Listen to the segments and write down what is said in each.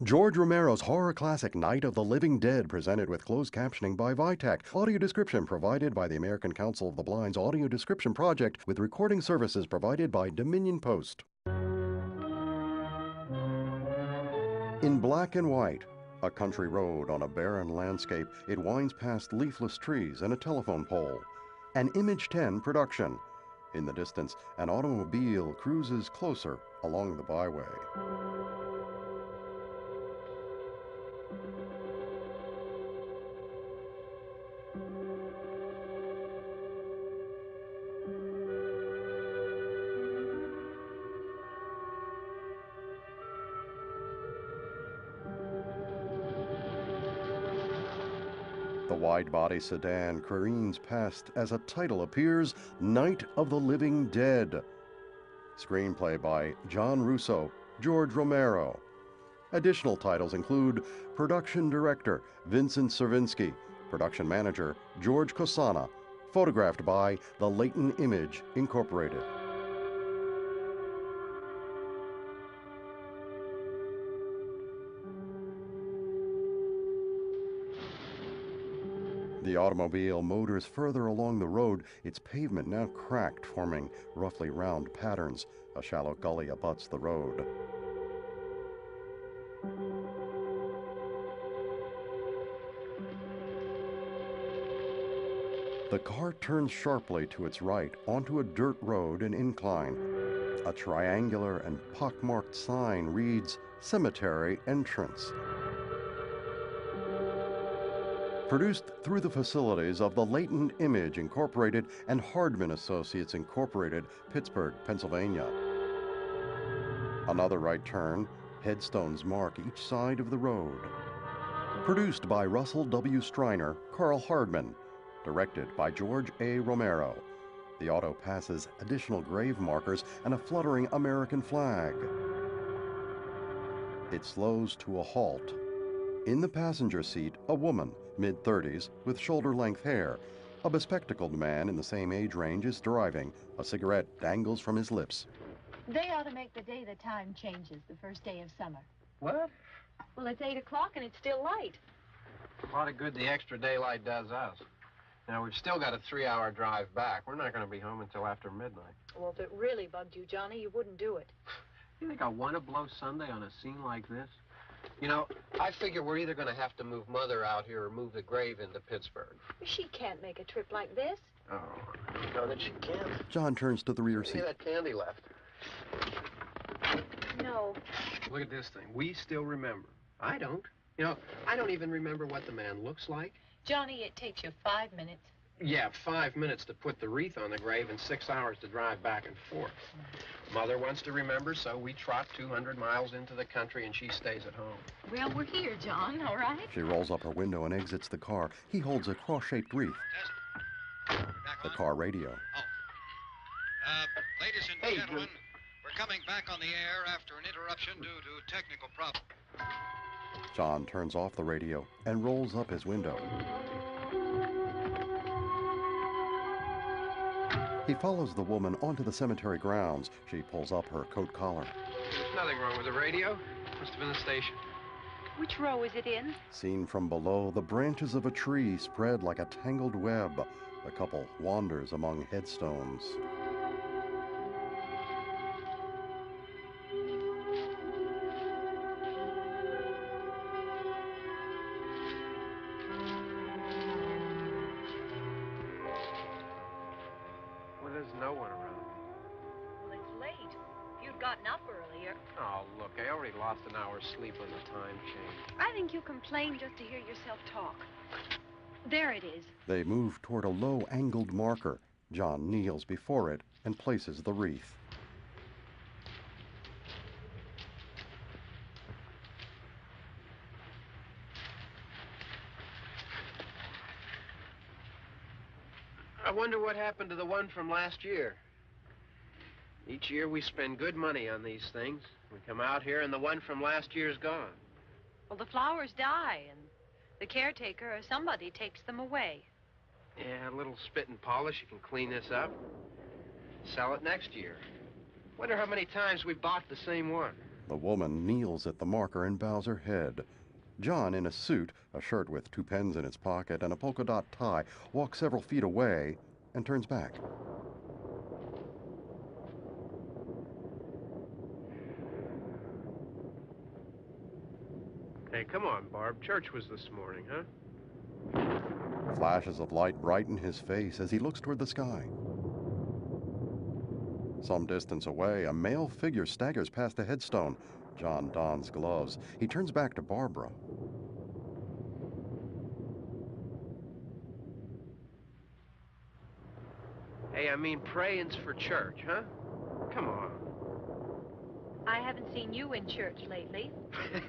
George Romero's horror classic Night of the Living Dead, presented with closed captioning by Vitek. Audio description provided by the American Council of the Blind's Audio Description Project, with recording services provided by Dominion Post. In black and white, a country road on a barren landscape, it winds past leafless trees and a telephone pole. An Image 10 production. In the distance, an automobile cruises closer along the byway. The wide-body sedan careens past as a title appears, Night of the Living Dead. Screenplay by John Russo, George Romero. Additional titles include Production Director Vincent Cervinsky, Production Manager George Cosana, photographed by the Leighton Image Incorporated. The automobile motors further along the road, its pavement now cracked, forming roughly round patterns. A shallow gully abuts the road. The car turns sharply to its right onto a dirt road and incline. A triangular and pockmarked sign reads, Cemetery Entrance. Produced through the facilities of the Leighton Image Incorporated and Hardman Associates Incorporated, Pittsburgh, Pennsylvania. Another right turn, headstones mark each side of the road. Produced by Russell W. Striner, Carl Hardman. Directed by George A. Romero. The auto passes additional grave markers and a fluttering American flag. It slows to a halt. In the passenger seat, a woman, mid-30s, with shoulder-length hair. A bespectacled man in the same age range is driving. A cigarette dangles from his lips. They ought to make the day the time changes, the first day of summer. What? Well, it's 8 o'clock and it's still light. A lot of good the extra daylight does us. Now, we've still got a 3-hour drive back. We're not going to be home until after midnight. Well, if it really bugged you, Johnny, you wouldn't do it. You think I want to blow Sunday on a scene like this? You know, I figure we're either going to have to move Mother out here or move the grave into Pittsburgh. She can't make a trip like this. Oh, you know that she can't. John turns to the rear See seat. that candy left? No. Look at this thing. We still remember. I don't. You know, I don't even remember what the man looks like. Johnny, it takes you 5 minutes. Yeah, 5 minutes to put the wreath on the grave and 6 hours to drive back and forth. Mother wants to remember, so we trot 200 miles into the country and she stays at home. Well, we're here, John, all right? She rolls up her window and exits the car. He holds a cross-shaped wreath. The car radio. Ladies and gentlemen, we're coming back on the air after an interruption due to technical problems. John turns off the radio and rolls up his window. He follows the woman onto the cemetery grounds. She pulls up her coat collar. There's nothing wrong with the radio. Must have been the station. Which row is it in? Seen from below, the branches of a tree spread like a tangled web. The couple wanders among headstones. Well, there's no one around. Well, it's late. If you'd gotten up earlier. Oh, look, I already lost an hour's sleep on the time change. I think you complain just to hear yourself talk. There it is. They move toward a low-angled marker. John kneels before it and places the wreath. I wonder what happened to the one from last year. Each year we spend good money on these things. We come out here and the one from last year's gone. Well, the flowers die, and the caretaker or somebody takes them away. Yeah, a little spit and polish. You can clean this up. Sell it next year. Wonder how many times we bought the same one. The woman kneels at the marker and bows her head. John, in a suit, a shirt with 2 pens in its pocket, and a polka dot tie, walks several feet away and turns back. Hey, come on, Barb. Church was this morning, huh? Flashes of light brighten his face as he looks toward the sky. Some distance away, a male figure staggers past a headstone. John dons gloves. He turns back to Barbara. Hey, I mean, praying's for church, huh? Come on. I haven't seen you in church lately.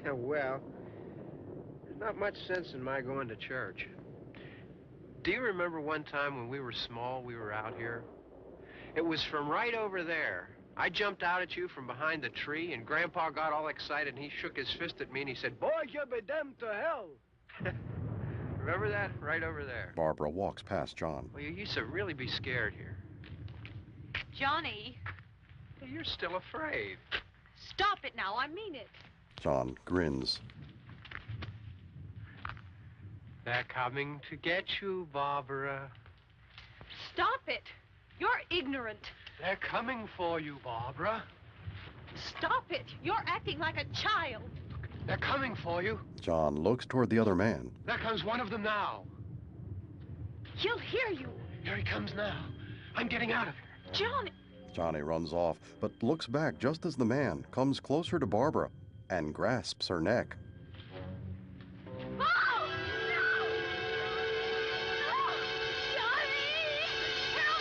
Well, there's not much sense in my going to church. Do you remember one time when we were small, we were out here? It was from right over there. I jumped out at you from behind the tree, and Grandpa got all excited, and he shook his fist at me, and he said, "Boy, you'll be damned to hell." Remember that? Right over there. Barbara walks past John. Well, you used to really be scared here. Johnny, Hey, you're still afraid. stop it now. I mean it. John grins. They're coming to get you, Barbara. Stop it. You're ignorant. They're coming for you, Barbara. Stop it. You're acting like a child. They're coming for you. John looks toward the other man. There comes one of them now. He'll hear you. Here he comes now. I'm getting out of here. Johnny. Johnny runs off, but looks back just as the man comes closer to Barbara and grasps her neck. Oh! No! No! Johnny! Help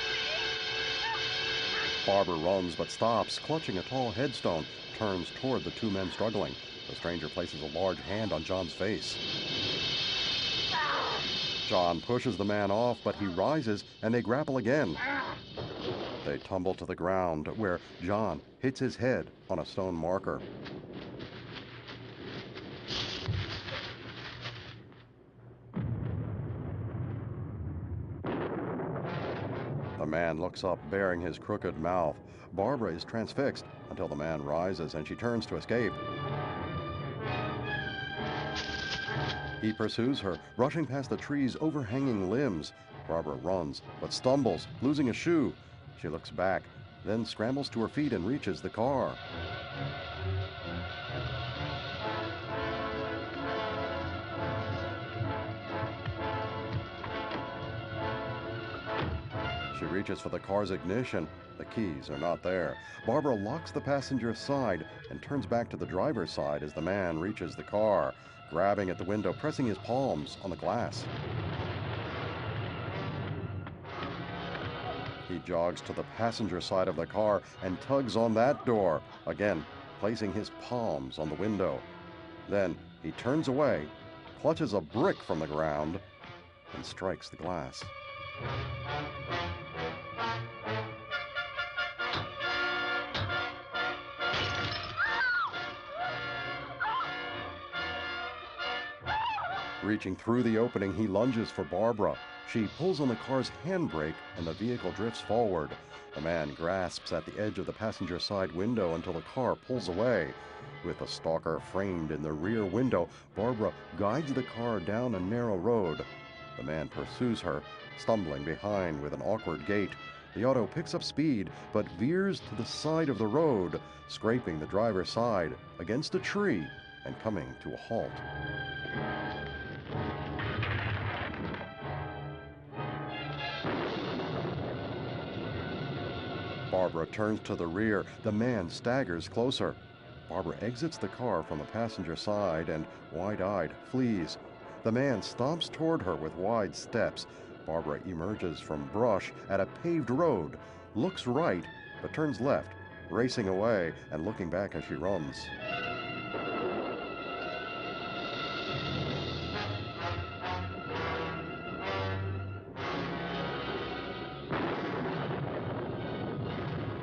me! Barbara runs but stops, clutching a tall headstone, turns toward the 2 men struggling. The stranger places a large hand on John's face. John pushes the man off, but he rises and they grapple again. They tumble to the ground, where John hits his head on a stone marker. The man looks up, baring his crooked mouth. Barbara is transfixed until the man rises and she turns to escape. He pursues her, rushing past the tree's overhanging limbs. Barbara runs, but stumbles, losing a shoe. She looks back, then scrambles to her feet and reaches the car. She reaches for the car's ignition. The keys are not there. Barbara locks the passenger side and turns back to the driver's side as the man reaches the car, grabbing at the window, pressing his palms on the glass. He jogs to the passenger side of the car and tugs on that door, again placing his palms on the window. Then he turns away, clutches a brick from the ground, and strikes the glass. Reaching through the opening, he lunges for Barbara. She pulls on the car's handbrake, and the vehicle drifts forward. The man grasps at the edge of the passenger side window until the car pulls away. With the stalker framed in the rear window, Barbara guides the car down a narrow road. The man pursues her, stumbling behind with an awkward gait. The auto picks up speed, but veers to the side of the road, scraping the driver's side against a tree and coming to a halt. Barbara turns to the rear. The man staggers closer. Barbara exits the car from the passenger side and, wide-eyed, flees. The man stomps toward her with wide steps. Barbara emerges from brush at a paved road, looks right, but turns left, racing away and looking back as she runs.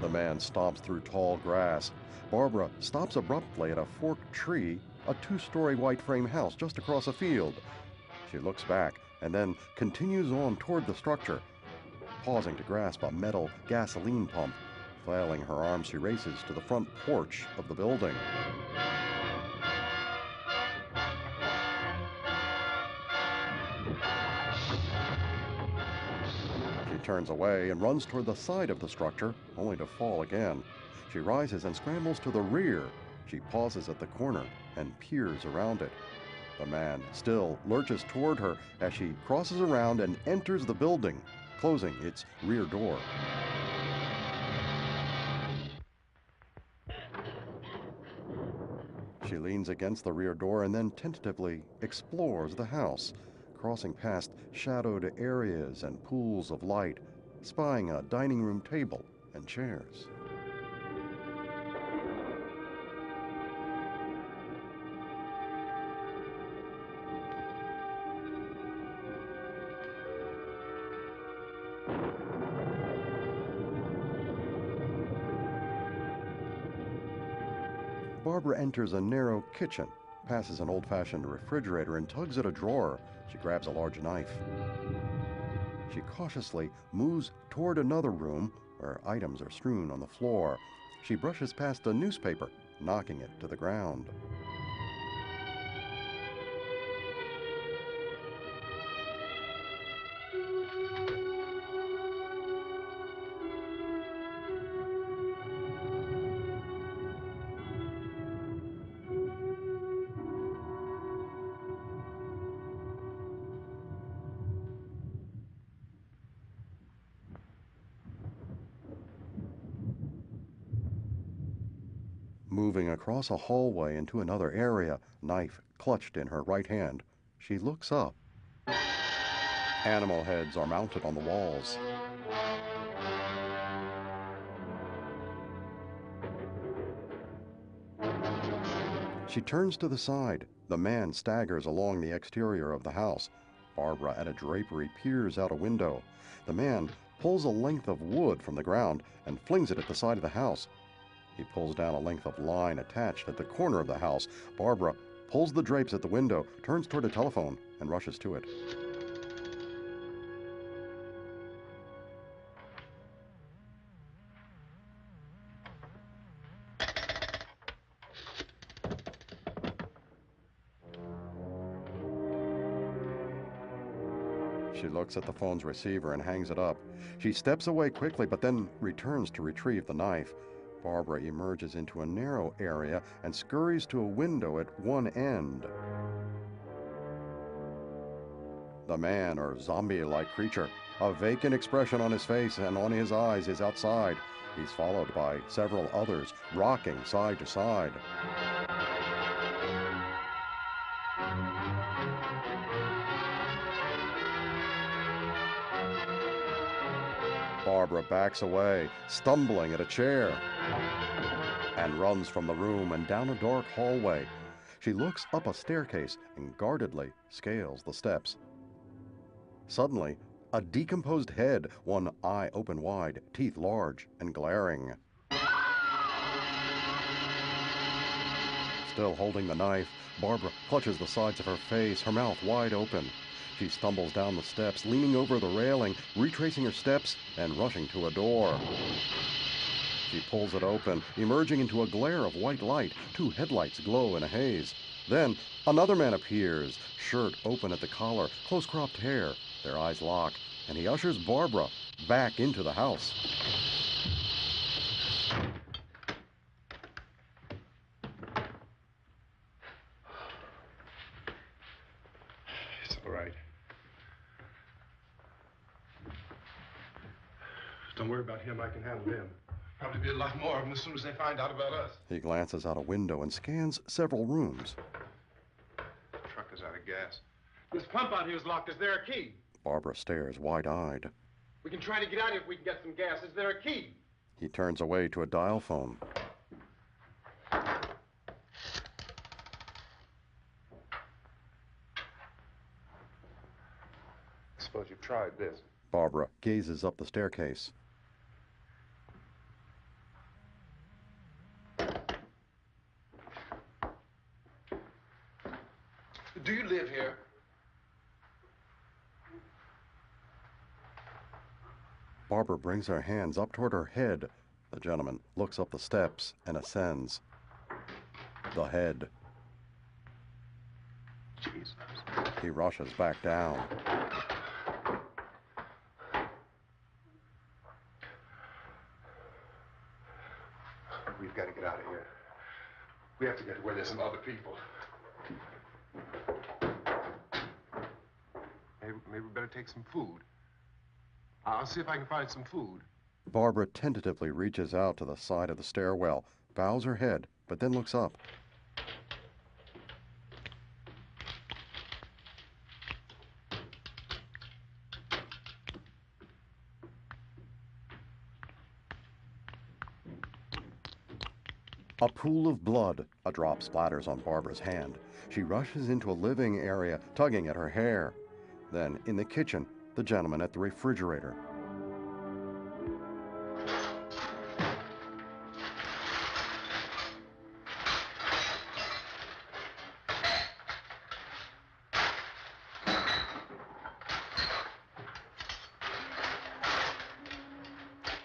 The man stomps through tall grass. Barbara stops abruptly at a forked tree, a 2-story white frame house just across a field. She looks back and then continues on toward the structure, pausing to grasp a metal gasoline pump. Flailing her arms, she races to the front porch of the building. She turns away and runs toward the side of the structure, only to fall again. She rises and scrambles to the rear. She pauses at the corner and peers around it. The man still lurches toward her as she crosses around and enters the building, closing its rear door. She leans against the rear door and then tentatively explores the house, crossing past shadowed areas and pools of light, spying a dining room table and chairs. Barbara enters a narrow kitchen, passes an old-fashioned refrigerator, and tugs at a drawer. She grabs a large knife. She cautiously moves toward another room where items are strewn on the floor. She brushes past a newspaper, knocking it to the ground. Moving across a hallway into another area, knife clutched in her right hand, she looks up. Animal heads are mounted on the walls. She turns to the side. The man staggers along the exterior of the house. Barbara, at a drapery, peers out a window. The man pulls a length of wood from the ground and flings it at the side of the house. He pulls down a length of line attached at the corner of the house. Barbara pulls the drapes at the window, turns toward a telephone, and rushes to it. She looks at the phone's receiver and hangs it up. She steps away quickly, but then returns to retrieve the knife. Barbara emerges into a narrow area and scurries to a window at one end. The man, or zombie-like creature, a vacant expression on his face and on his eyes, is outside. He's followed by several others, rocking side to side. Barbara backs away, stumbling at a chair, and runs from the room and down a dark hallway. She looks up a staircase and guardedly scales the steps. Suddenly, a decomposed head, one eye open wide, teeth large and glaring. Still holding the knife, Barbara clutches the sides of her face, her mouth wide open. She stumbles down the steps, leaning over the railing, retracing her steps and rushing to a door. She pulls it open, emerging into a glare of white light. Two headlights glow in a haze. Then another man appears, shirt open at the collar, close-cropped hair. Their eyes lock, and he ushers Barbara back into the house. It's all right. Don't worry about him. I can handle him. Probably be a lot more of them as soon as they find out about us. He glances out a window and scans several rooms. The truck is out of gas. This pump out here is locked. Is there a key? Barbara stares wide-eyed. We can try to get out here if we can get some gas. Is there a key? He turns away to a dial phone. Suppose you've tried this. Barbara gazes up the staircase. Do you live here? Barbara brings her hands up toward her head. The gentleman looks up the steps and ascends. The head. Jesus. He rushes back down. We've got to get out of here. We have to get to where there's some other people. Maybe we better take some food. I'll see if I can find some food. Barbara tentatively reaches out to the side of the stairwell, bows her head, but then looks up. A pool of blood. A drop splatters on Barbara's hand. She rushes into a living area, tugging at her hair. Then, in the kitchen, the gentleman at the refrigerator.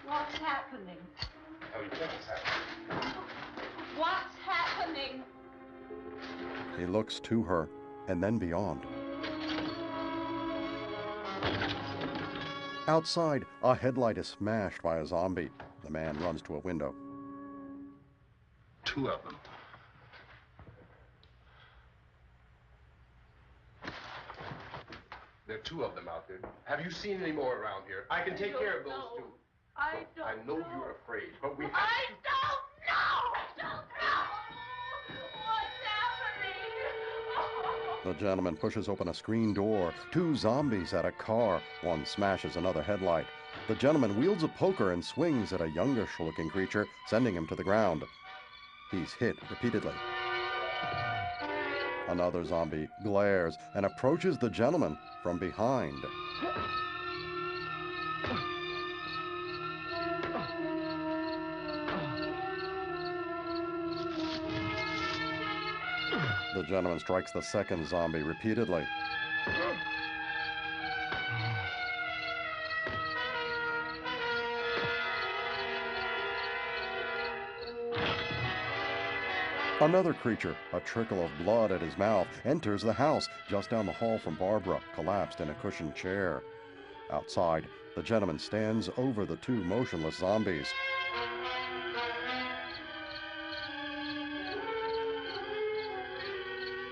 What's happening? How do you think it's happening? What's happening? He looks to her, and then beyond. Outside, a headlight is smashed by a zombie. The man runs to a window. 2 of them. There are 2 of them out there. Have you seen any more around here? I can take care of those 2. I don't I know you're afraid, but we have I don't know! Don't know! What's happening? The gentleman pushes open a screen door. 2 zombies at a car. One smashes another headlight. The gentleman wields a poker and swings at a youngish-looking creature, sending him to the ground. He's hit repeatedly. Another zombie glares and approaches the gentleman from behind. The gentleman strikes the second zombie repeatedly. Another creature, a trickle of blood at his mouth, enters the house just down the hall from Barbara, collapsed in a cushioned chair. Outside, the gentleman stands over the 2 motionless zombies.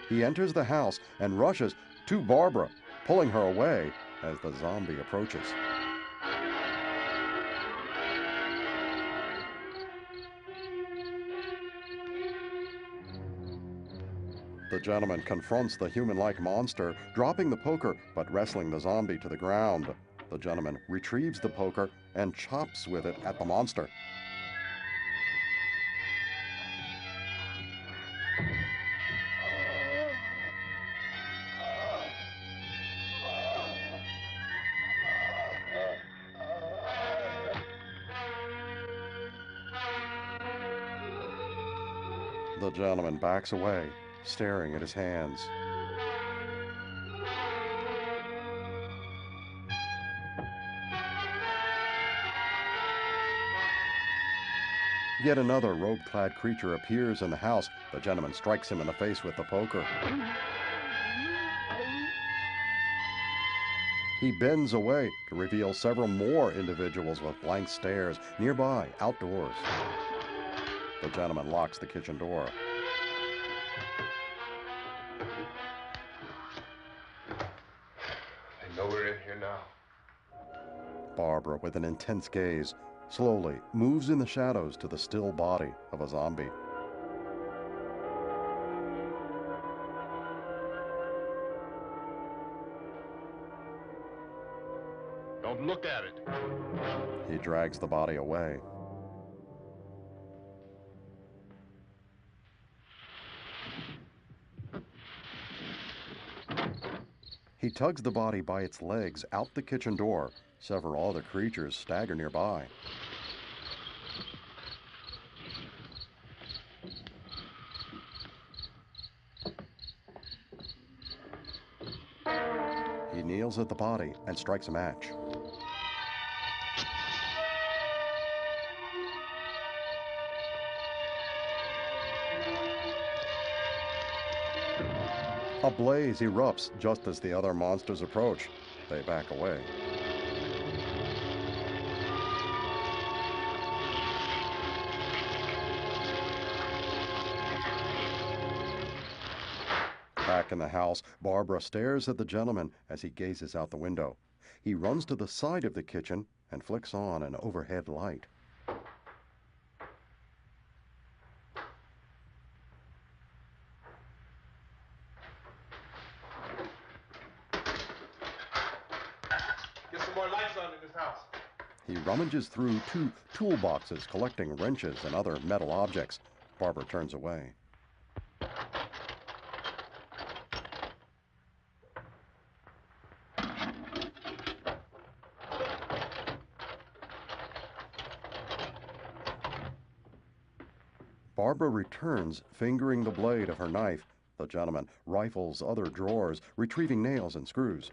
He enters the house and rushes to Barbara, pulling her away as the zombie approaches. The gentleman confronts the human-like monster, dropping the poker but wrestling the zombie to the ground. The gentleman retrieves the poker and chops with it at the monster. The gentleman backs away, staring at his hands. Yet another robe-clad creature appears in the house. The gentleman strikes him in the face with the poker. He bends away to reveal several more individuals with blank stares nearby, outdoors. The gentleman locks the kitchen door. They know we're in here now. Barbara, with an intense gaze, slowly moves in the shadows to the still body of a zombie. Don't look at it. He drags the body away. He tugs the body by its legs out the kitchen door. Several other creatures stagger nearby. He kneels at the body and strikes a match. A blaze erupts just as the other monsters approach. They back away. Back in the house, Barbara stares at the gentleman as he gazes out the window. He runs to the side of the kitchen and flicks on an overhead light. Get some more lights on in this house. He rummages through 2 toolboxes, collecting wrenches and other metal objects. Barbara turns away. Barbara returns, fingering the blade of her knife. The gentleman rifles other drawers, retrieving nails and screws.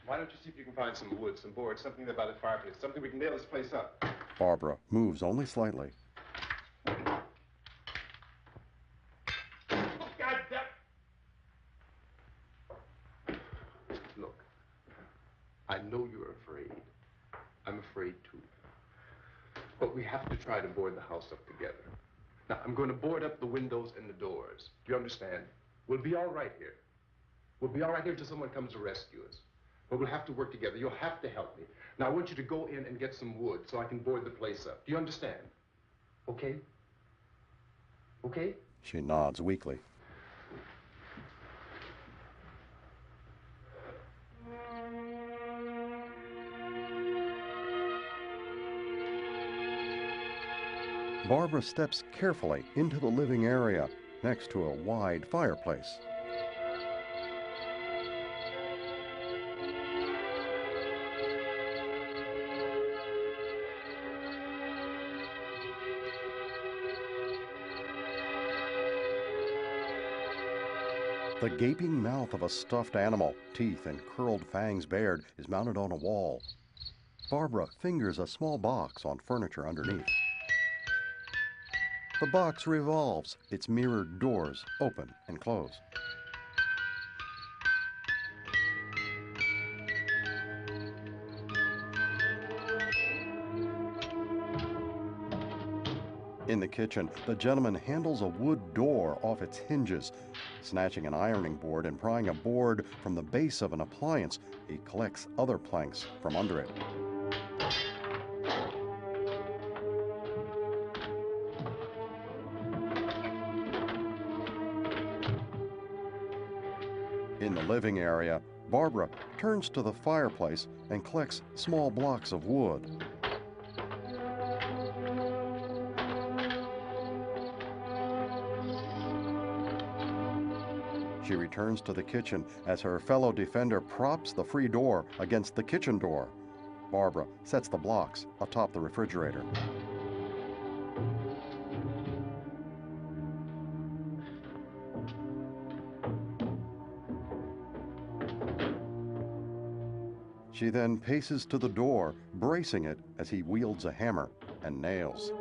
Why don't you see if you can find some wood, some board, something there by the fireplace, something we can nail this place up. Barbara moves only slightly. Look, I know you're afraid. I'm afraid too. But we have to try to board the house up together. Now, I'm going to board up the windows and the doors. Do you understand? We'll be all right here. We'll be all right here until someone comes to rescue us. But we'll have to work together. You'll have to help me. Now, I want you to go in and get some wood so I can board the place up. Do you understand? Okay? Okay? She nods weakly. Barbara steps carefully into the living area next to a wide fireplace. The gaping mouth of a stuffed animal, teeth and curled fangs bared, is mounted on a wall. Barbara fingers a small box on furniture underneath. The box revolves, its mirrored doors open and close. In the kitchen, the gentleman handles a wood door off its hinges. Snatching an ironing board and prying a board from the base of an appliance, he collects other planks from under it. In the living area, Barbara turns to the fireplace and collects small blocks of wood. She returns to the kitchen as her fellow defender props the free door against the kitchen door. Barbara sets the blocks atop the refrigerator. She then paces to the door, bracing it as he wields a hammer and nails.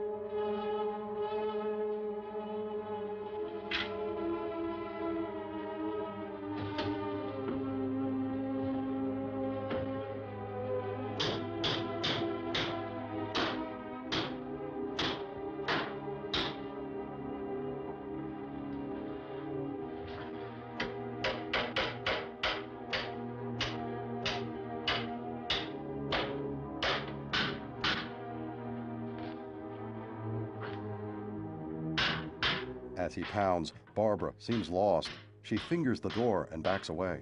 As he pounds, Barbara seems lost. She fingers the door and backs away.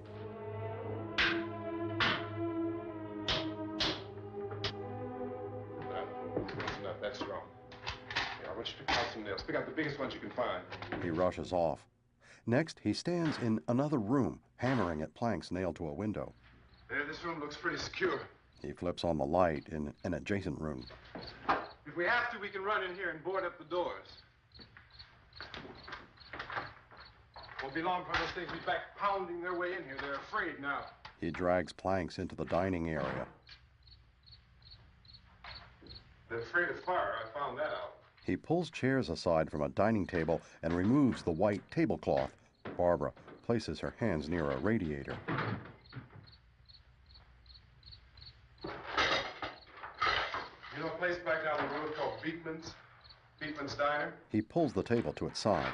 That's not that strong. Yeah, I want you to pick out some nails. Pick out the biggest ones you can find. He rushes off. Next, he stands in another room, hammering at planks nailed to a window. There, this room looks pretty secure. He flips on the light in an adjacent room. If we have to, we can run in here and board up the doors. Won't be long before those things be back pounding their way in here. They're afraid now. He drags planks into the dining area. They're afraid of fire. I found that out. He pulls chairs aside from a dining table and removes the white tablecloth. Barbara places her hands near a radiator. You know a place back down the road called Beekman's? Beekman's Diner? He pulls the table to its side.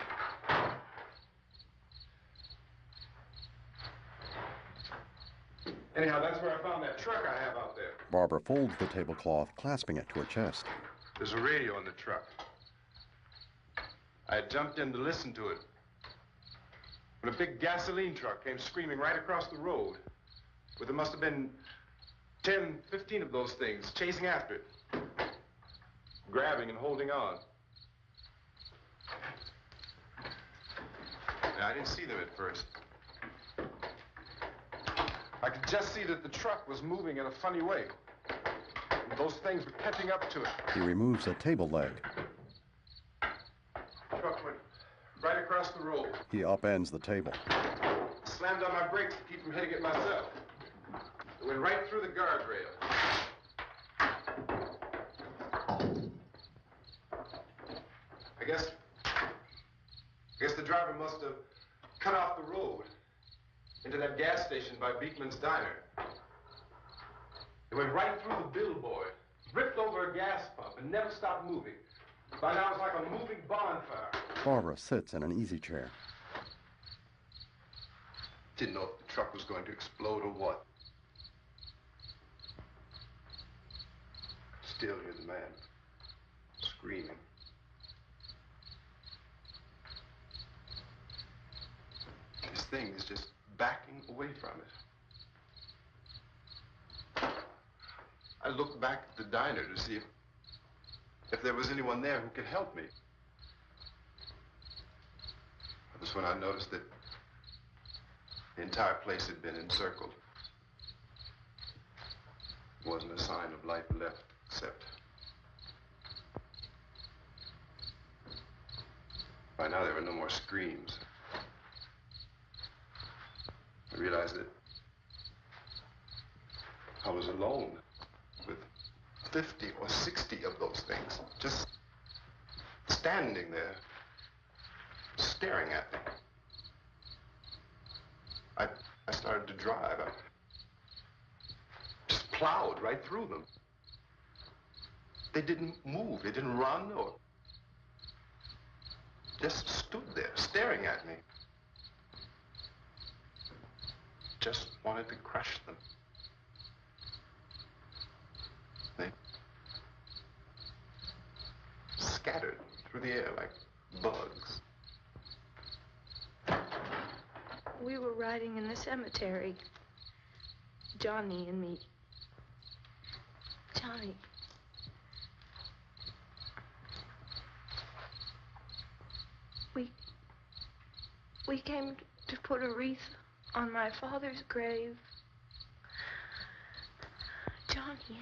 Anyhow, that's where I found that truck I have out there. Barbara folds the tablecloth, clasping it to her chest. There's a radio in the truck. I jumped in to listen to it when a big gasoline truck came screaming right across the road. But there must have been 10, 15 of those things chasing after it, grabbing and holding on. Now, I didn't see them at first. I could just see that the truck was moving in a funny way. Those things were catching up to it. He removes a table leg. The truck went right across the road. He upends the table. Slammed on my brakes to keep from hitting it myself. It went right through the guardrail. I guess the driver must have cut off the road into that gas station by Beekman's Diner. It went right through the billboard, ripped over a gas pump, and never stopped moving. By now, it's like a moving bonfire. Barbara sits in an easy chair. Didn't know if the truck was going to explode or what. Still hear the man screaming. This thing is just backing away from it. I looked back at the diner to see if there was anyone there who could help me. That was when I noticed that the entire place had been encircled. There wasn't a sign of life left except by now there were no more screams. I realized that I was alone with 50 or 60 of those things, just standing there, staring at me. I started to drive. I just plowed right through them. They didn't move. They didn't run or just stood there, staring at me. Just wanted to crush them. They scattered through the air like bugs. We were riding in the cemetery, Johnny and me. Johnny. We came to put a wreath on my father's grave. Johnny,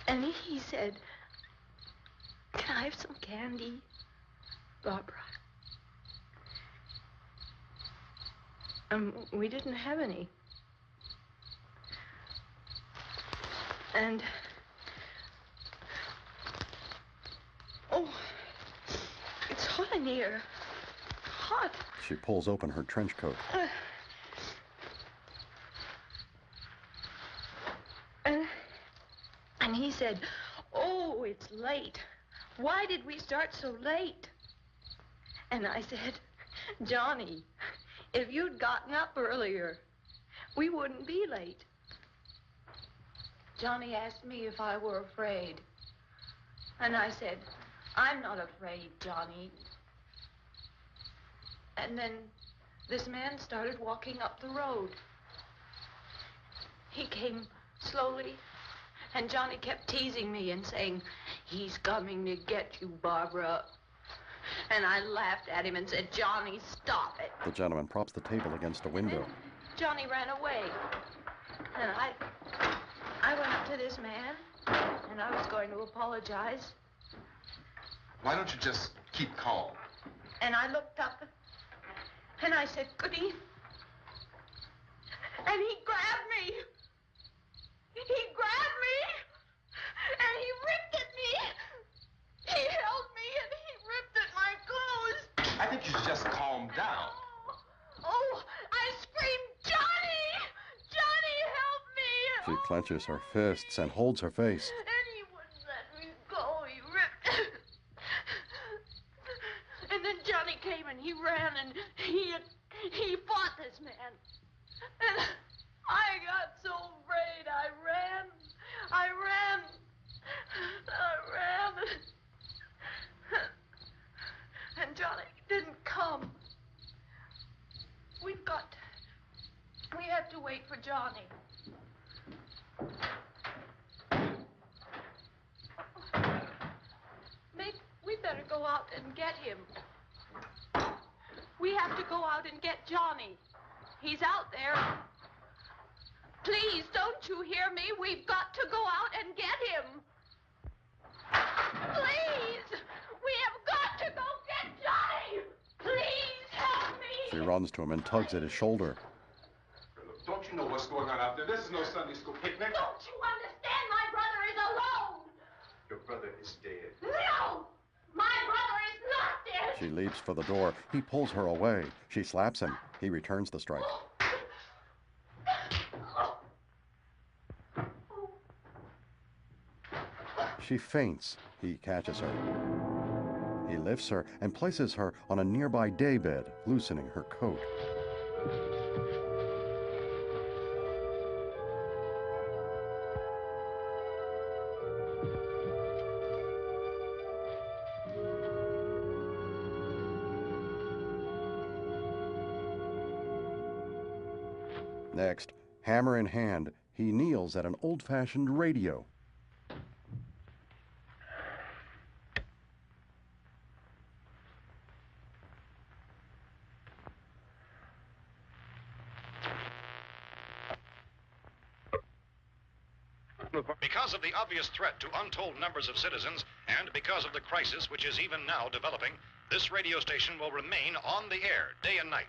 and he said, "Can I have some candy, Barbara?" We didn't have any. And, oh, it's hot in here. Hot. She pulls open her trench coat. And he said, "Oh, it's late. Why did we start so late?" And I said, "Johnny, if you'd gotten up earlier, we wouldn't be late." Johnny asked me if I were afraid. And I said, "I'm not afraid, Johnny." And then this man started walking up the road. He came slowly, and Johnny kept teasing me and saying, "He's coming to get you, Barbara." And I laughed at him and said, "Johnny, stop it." The gentleman props the table against a window. And Johnny ran away. And I went up to this man, and I was going to apologize. Why don't you just keep calm? And I looked up, and I said, "Goody." and he grabbed me. He grabbed me, and he ripped at me. He held me, and he ripped at my clothes. I think you should just calm down. Oh, I screamed, Johnny! Johnny, help me! She clenches her fists and holds her face. And he wouldn't let me go. He ripped. And then Johnny came and he ran and he fought this man. And I got so afraid. I ran. And Johnny didn't come. We have to wait for Johnny. Maybe we better go out and get him. We have to go out and get Johnny. He's out there. Please, don't you hear me? We've got to go out and get him. Please! We have got to go get Johnny! Please help me! She runs to him and tugs at his shoulder. Look, don't you know what's going on out there? This is no Sunday school picnic. Don't you understand? My brother is alone! Your brother is dead. No! My brother is not dead! She leaps for the door. He pulls her away. She slaps him. He returns the strike. She faints. He catches her. He lifts her and places her on a nearby daybed, loosening her coat. Next, hammer in hand, he kneels at an old-fashioned radio. Because of the obvious threat to untold numbers of citizens, and because of the crisis which is even now developing, this radio station will remain on the air day and night.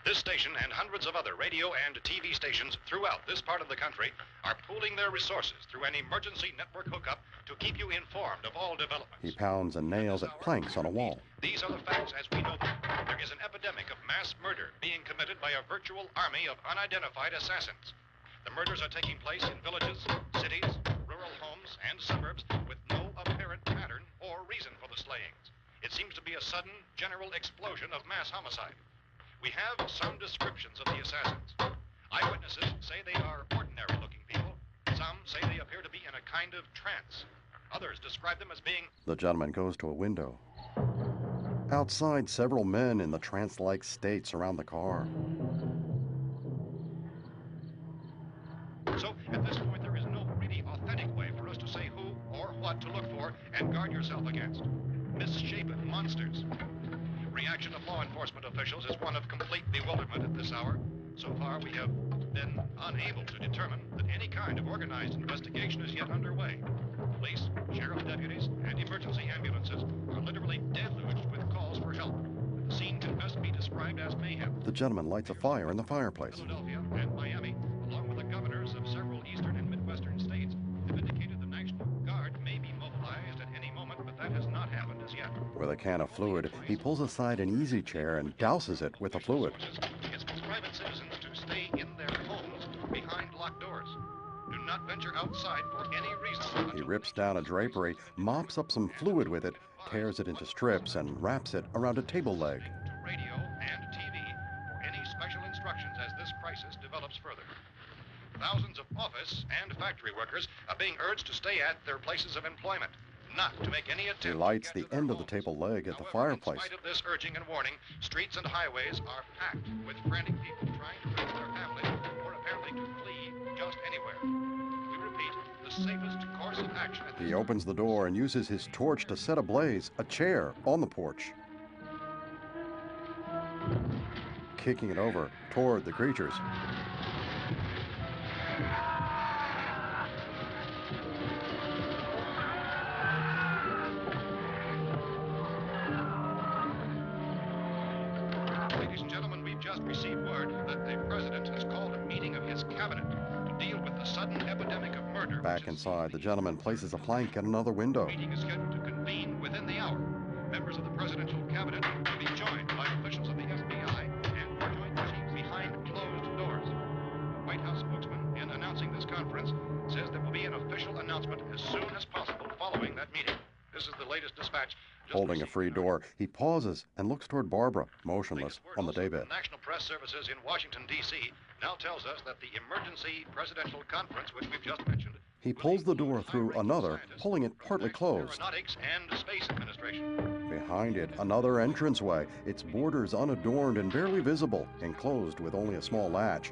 This station and hundreds of other radio and TV stations throughout this part of the country are pooling their resources through an emergency network hookup to keep you informed of all developments. He pounds and nails at planks on a wall. These are the facts as we know them. There is an epidemic of mass murder being committed by a virtual army of unidentified assassins. The murders are taking place in villages, cities, rural homes, and suburbs with no apparent pattern or reason for the slayings. It seems to be a sudden, general explosion of mass homicide. We have some descriptions of the assassins. Eyewitnesses say they are ordinary-looking people. Some say they appear to be in a kind of trance. Others describe them as being... The gentleman goes to a window. Outside, several men in the trance-like state surround the car. So, at this point, there is no really authentic way for us to say who or what to look for and guard yourself against. Misshapen monsters. Reaction of law enforcement officials is one of complete bewilderment at this hour. So far, we have been unable to determine that any kind of organized investigation is yet underway. Police, sheriff deputies, and emergency ambulances are literally deluged with calls for help. The scene can best be described as mayhem. The gentleman lights a fire in the fireplace. Philadelphia and Miami, along with the governors of several eastern and midwestern states, have indicated the National Guard may be mobilized at any moment, but that has not happened as yet. With a can of fluid, he pulls aside an easy chair and douses it with the fluid. It's private citizens to stay in their homes behind locked doors. Do not venture outside for any reason. He rips down a drapery, mops up some fluid with it, tears it into strips, and wraps it around a table leg. To radio and TV for any special instructions as this crisis develops further. Thousands of office and factory workers are being urged to stay at their places of employment, not to make any attempt. He lights to the end of the table leg at the fireplace. In spite of this urging and warning, streets and highways are packed with frantic people trying to reach their families or apparently to flee just anywhere. We repeat, the safest course of action. He opens the door and uses his torch to set ablaze a chair on the porch, kicking it over toward the creatures. Ladies and gentlemen, we've just received word that the president has called a meeting of his cabinet to deal with the sudden epidemic of murder. Back inside, the gentleman places a plank at another window. The meeting is scheduled to convene within the hour. Members of the presidential cabinet will be joined by officials of the FBI and joint chiefs behind closed doors. The White House spokesman, in announcing this conference, says there will be an official announcement as soon as possible following that meeting. This is the latest dispatch. Holding a free door, he pauses and looks toward Barbara, motionless on the daybed. The National Press Services in Washington, D.C. now tells us that the emergency presidential conference, which we've just mentioned, He pulls the door through another, pulling it partly closed. Aeronautics and Space Administration. Behind it, another entranceway, its borders unadorned and barely visible, enclosed with only a small latch.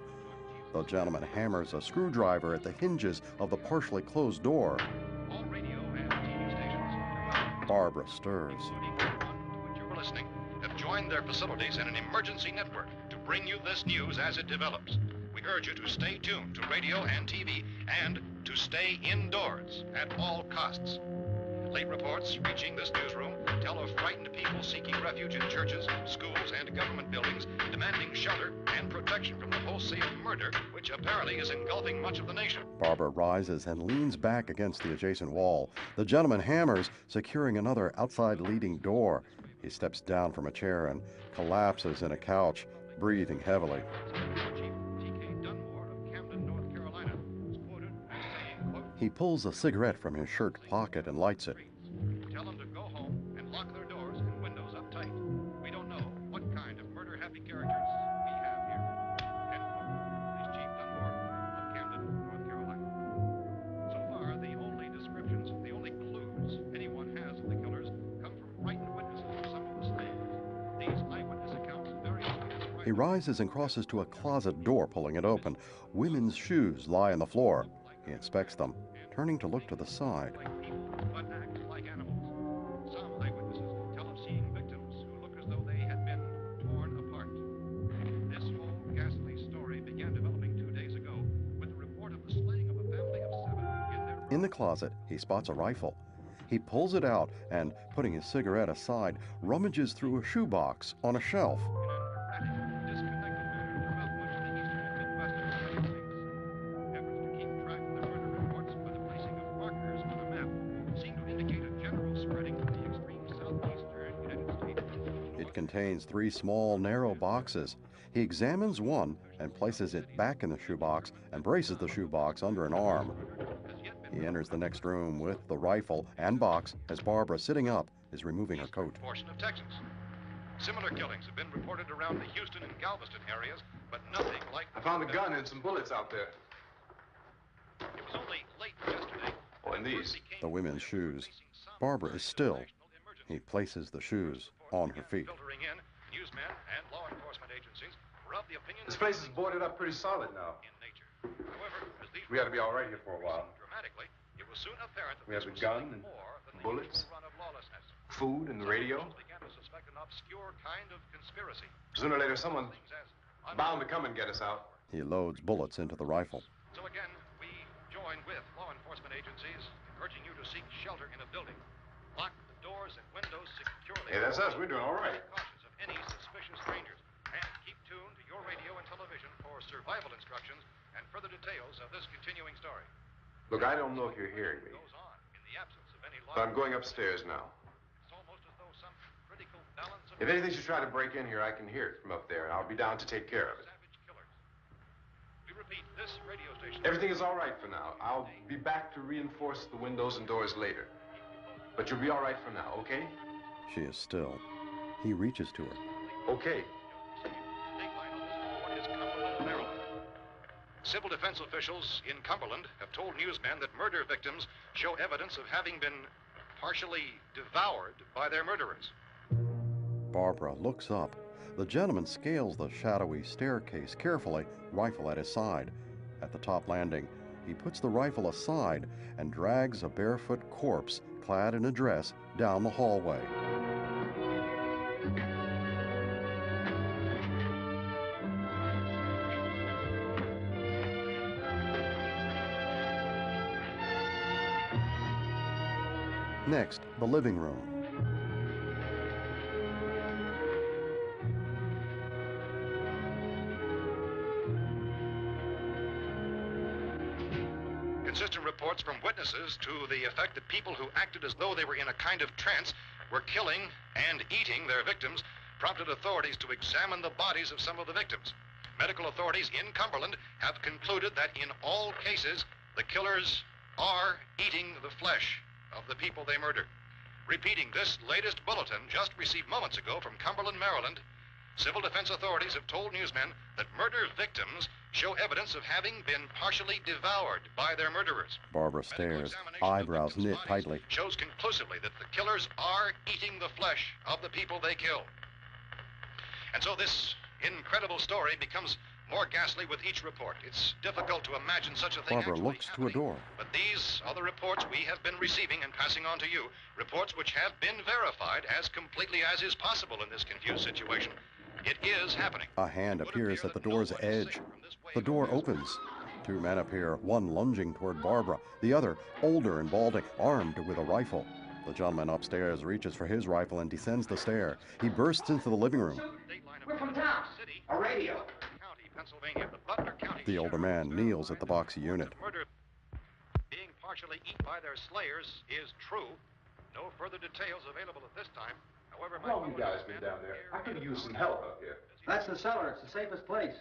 The gentleman hammers a screwdriver at the hinges of the partially closed door. All radio and TV stations, Barbara stirs. including the one to which you're listening, have joined their facilities in an emergency network to bring you this news as it develops. We urge you to stay tuned to radio and TV and to stay indoors at all costs. Late reports reaching this newsroom tell of frightened people seeking refuge in churches, schools, and government buildings, demanding shelter and protection from the wholesale murder which apparently is engulfing much of the nation. Barbara rises and leans back against the adjacent wall. The gentleman hammers, securing another outside leading door. He steps down from a chair and collapses in a couch, breathing heavily. He pulls a cigarette from his shirt pocket and lights it. Tell them to go home and lock their doors and windows up tight. We don't know what kind of murder-happy characters we have here. End quote. Police Chief Dunmore of Camden, North Carolina. So far, the only descriptions, the only clues anyone has of the killers come from frightened witnesses of some of the slain. These eyewitness accounts vary as He rises and crosses to a closet door, pulling it open. Women's shoes lie on the floor. He inspects them, turning to look to the side. like people, but act like animals. Some eyewitnesses tell of seeing victims who look as though they had been torn apart. This whole ghastly story began developing 2 days ago with the report of the slaying of a family of 7 in their... In the closet, he spots a rifle. He pulls it out and, putting his cigarette aside, rummages through a shoebox on a shelf. in an erratic, disconnected manner throughout much of the eastern and midwestern United States. Efforts to keep track of the murder reports by the placing of markers on a map seem to indicate a general spreading of the extreme southeastern United States. It contains 3 small, narrow boxes. He examines one and places it back in the shoebox and braces the shoebox under an arm. He enters the next room with the rifle and box as Barbara, sitting up, is removing her coat. Portion of Texas. Similar killings have been reported around the Houston and Galveston areas, but nothing like... I found a gun and some bullets out there. It was only late yesterday. Oh, and these. The women's shoes. Barbara is still. He places the shoes on her feet. Filtering in, newsmen and law enforcement agencies were of the opinion This that place is boarded up pretty solid now. in nature. However, as these We ought to be all right here for a while. dramatically, it was soon apparent that We have this the was gun something and more than the bullets. usual run of lawlessness. Food and the radio. Some began to suspect an obscure kind of conspiracy. Sooner or later, someone Things as bound to come and get us out. He loads bullets into the rifle. So again, we join with law enforcement agencies, urging you to seek shelter in a building. Lock the doors and windows securely. Hey, that's us. We're doing all right. Be cautious of any suspicious strangers. And keep tuned to your radio and television for survival instructions and further details of this continuing story. Look, I don't know if you're hearing me, Goes on in the absence of any law. but I'm going upstairs now. It's almost as though some critical balance of If anything should try to break in here, I can hear it from up there, and I'll be down to take care of it. savage killers. We repeat, this radio station... Everything is all right for now. I'll be back to reinforce the windows and doors later. But you'll be all right for now, okay? She is still. He reaches to her. Okay. Dateline on this report is Cumberland, Maryland. Civil defense officials in Cumberland have told newsmen that murder victims show evidence of having been partially devoured by their murderers. Barbara looks up. The gentleman scales the shadowy staircase carefully, rifle at his side. At the top landing, he puts the rifle aside and drags a barefoot corpse clad in a dress down the hallway. Next, the living room. Consistent reports from witnesses to the effect that people who acted as though they were in a kind of trance were killing and eating their victims prompted authorities to examine the bodies of some of the victims. Medical authorities in Cumberland have concluded that in all cases, the killers are eating the flesh of the people they murdered. Repeating this latest bulletin just received moments ago from Cumberland, Maryland, civil defense authorities have told newsmen that murder victims show evidence of having been partially devoured by their murderers. Barbara stares, eyebrows knit tightly. Shows conclusively that the killers are eating the flesh of the people they kill. And so this incredible story becomes more ghastly with each report. It's difficult to imagine such a thing Barbara actually looks to a happening. door. But these are the reports we have been receiving and passing on to you. Reports which have been verified as completely as is possible in this confused situation. It is happening. A hand appears at the door's edge. The door opens. Two men appear, one lunging toward Barbara, the other, older and balding, armed with a rifle. The gentleman upstairs reaches for his rifle and descends the stair. He bursts into the living room. We're from town. A radio. County, Pennsylvania, the Butler County The older man kneels at the box unit. Murder being partially eaten by their slayers is true. No further details available at this time. However, How long you guys been down there? I could use some help up here. That's the cellar. It's the safest place.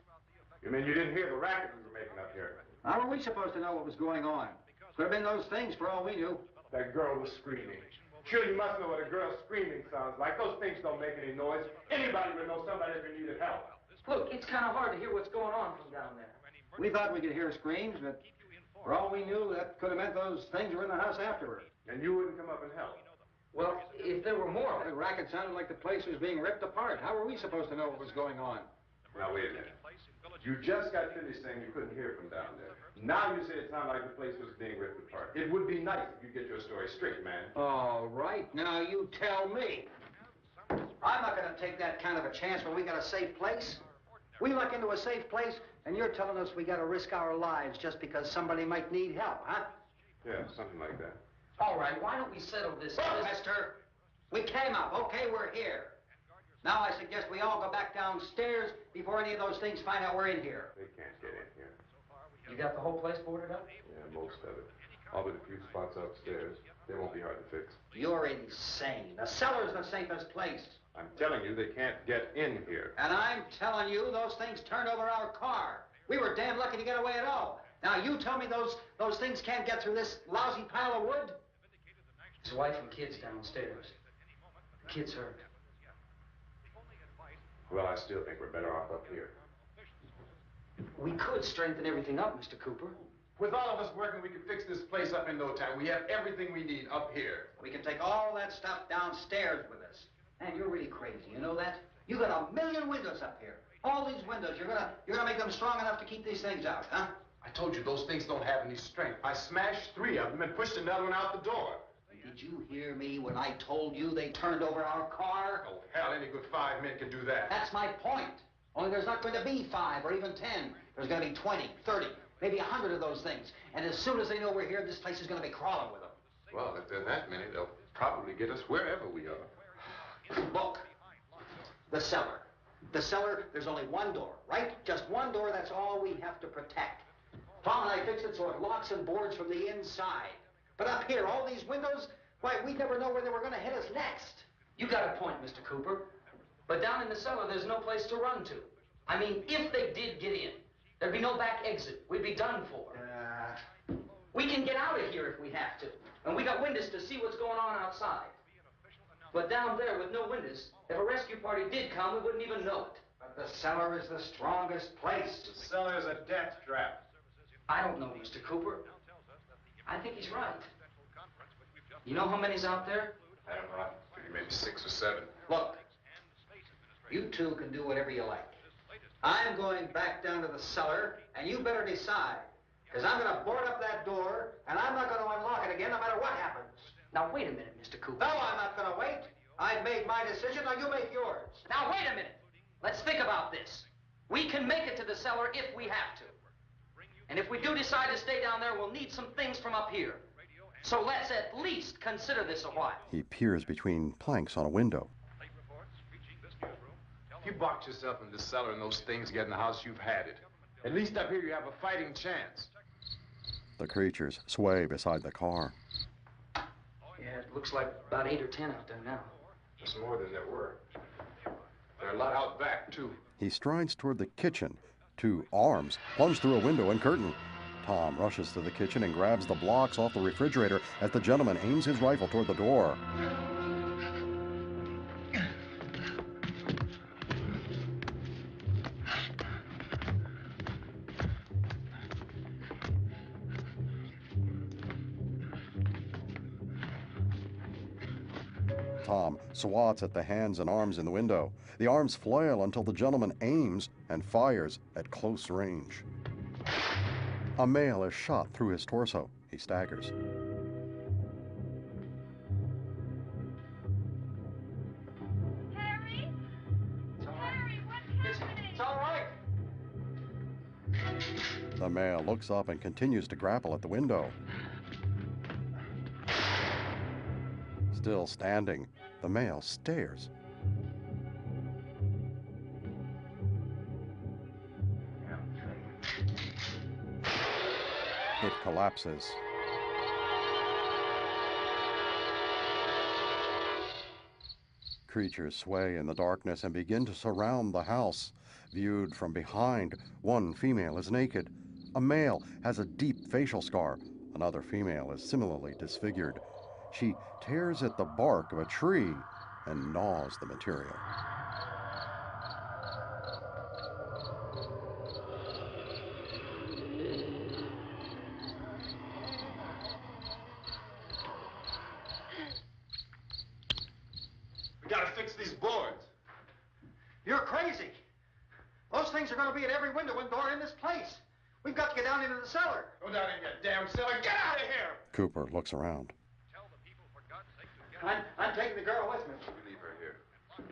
You mean you didn't hear the racket we were making up here? How were we supposed to know what was going on? Could have been those things for all we knew. That girl was screaming. Sure, you must know what a girl screaming sounds like. Those things don't make any noise. Anybody would know somebody if needed help. Look, it's kind of hard to hear what's going on from down there. We thought we could hear screams, but for all we knew, that could have meant those things were in the house afterward. And you wouldn't come up and help. Well, if there were more, The racket sounded like the place was being ripped apart. How were we supposed to know what was going on? Now, wait a minute. You just got finished saying you couldn't hear from down there. Now you say it sounded like the place was being ripped apart. It would be nice if you get your story straight, man. All right, now you tell me. I'm not going to take that kind of a chance when we got a safe place. We luck into a safe place, and you're telling us we got to risk our lives just because somebody might need help, huh? Yeah, something like that. all right, why don't we settle this? Look, mister, we came up. Okay, we're here. Now I suggest we all go back downstairs before any of those things find out we're in here. They can't get in here. You got the whole place boarded up? Yeah, most of it. All but a few spots upstairs. They won't be hard to fix. You're insane. The cellar's the safest place. I'm telling you, they can't get in here. And I'm telling you, those things turned over our car. We were damn lucky to get away at all. Now, you tell me those things can't get through this lousy pile of wood? His wife and kids downstairs. The kid's hurt. Well, I still think we're better off up here. We could strengthen everything up, Mr. Cooper. With all of us working, we can fix this place up in no time. We have everything we need up here. We can take all that stuff downstairs with us. Man, you're really crazy, you know that? You got 1,000,000 windows up here. All these windows, you're gonna make them strong enough to keep these things out, huh? I told you those things don't have any strength. I smashed 3 of them and pushed another one out the door. Did you hear me when I told you they turned over our car? Oh, hell, any good 5 men can do that. That's my point. Only there's not going to be 5 or even 10. There's going to be 20, 30, maybe 100 of those things. And as soon as they know we're here, this place is going to be crawling with them. Well, if there are that many, they'll probably get us wherever we are. Look, the cellar. The cellar, there's only one door, right? Just one door, that's all we have to protect. Tom and I fixed it so it locks and boards from the inside. But up here, all these windows, why, we'd never know where they were going to hit us next. You got a point, Mr. Cooper. But down in the cellar, there's no place to run to. I mean, if they did get in, there'd be no back exit. We'd be done for. We can get out of here if we have to. And we got windows to see what's going on outside. But down there with no windows, if a rescue party did come, we wouldn't even know it. But the cellar is the strongest place. The cellar's a death trap. I don't know, Mr. Cooper. I think he's right. You know how many's out there? I don't know. Maybe 6 or 7. Look, you two can do whatever you like. I'm going back down to the cellar, and you better decide. Because I'm going to board up that door, and I'm not going to unlock it again no matter what happens. Now, wait a minute, Mr. Cooper. No, I'm not going to wait. I've made my decision, now you make yours. Now, wait a minute. Let's think about this. We can make it to the cellar if we have to. And if we do decide to stay down there, we'll need some things from up here. So let's at least consider this a while. He peers between planks on a window. If you box yourself in the cellar and those things get in the house, you've had it. At least up here you have a fighting chance. The creatures sway beside the car. Yeah, it looks like about 8 or 10 out there now. There's more than there were. There are a lot out back, too. He strides toward the kitchen. Two arms plunge through a window and curtain. Tom rushes to the kitchen and grabs the blocks off the refrigerator as the gentleman aims his rifle toward the door. Tom swats at the hands and arms in the window. The arms flail until the gentleman aims and fires at close range. A male is shot through his torso. He staggers. Harry? Harry, what's happening? It's all right. The male looks up and continues to grapple at the window. Still standing, the male stares. It collapses. Creatures sway in the darkness and begin to surround the house. Viewed from behind, one female is naked. A male has a deep facial scar. Another female is similarly disfigured. She tears at the bark of a tree and gnaws the material. We gotta fix these boards. You're crazy. Those things are going to be at every window and door in this place. We've got to get down into the cellar. Go down in your damn cellar. Get out of here! Cooper looks around. I'm taking the girl with me. You leave her here.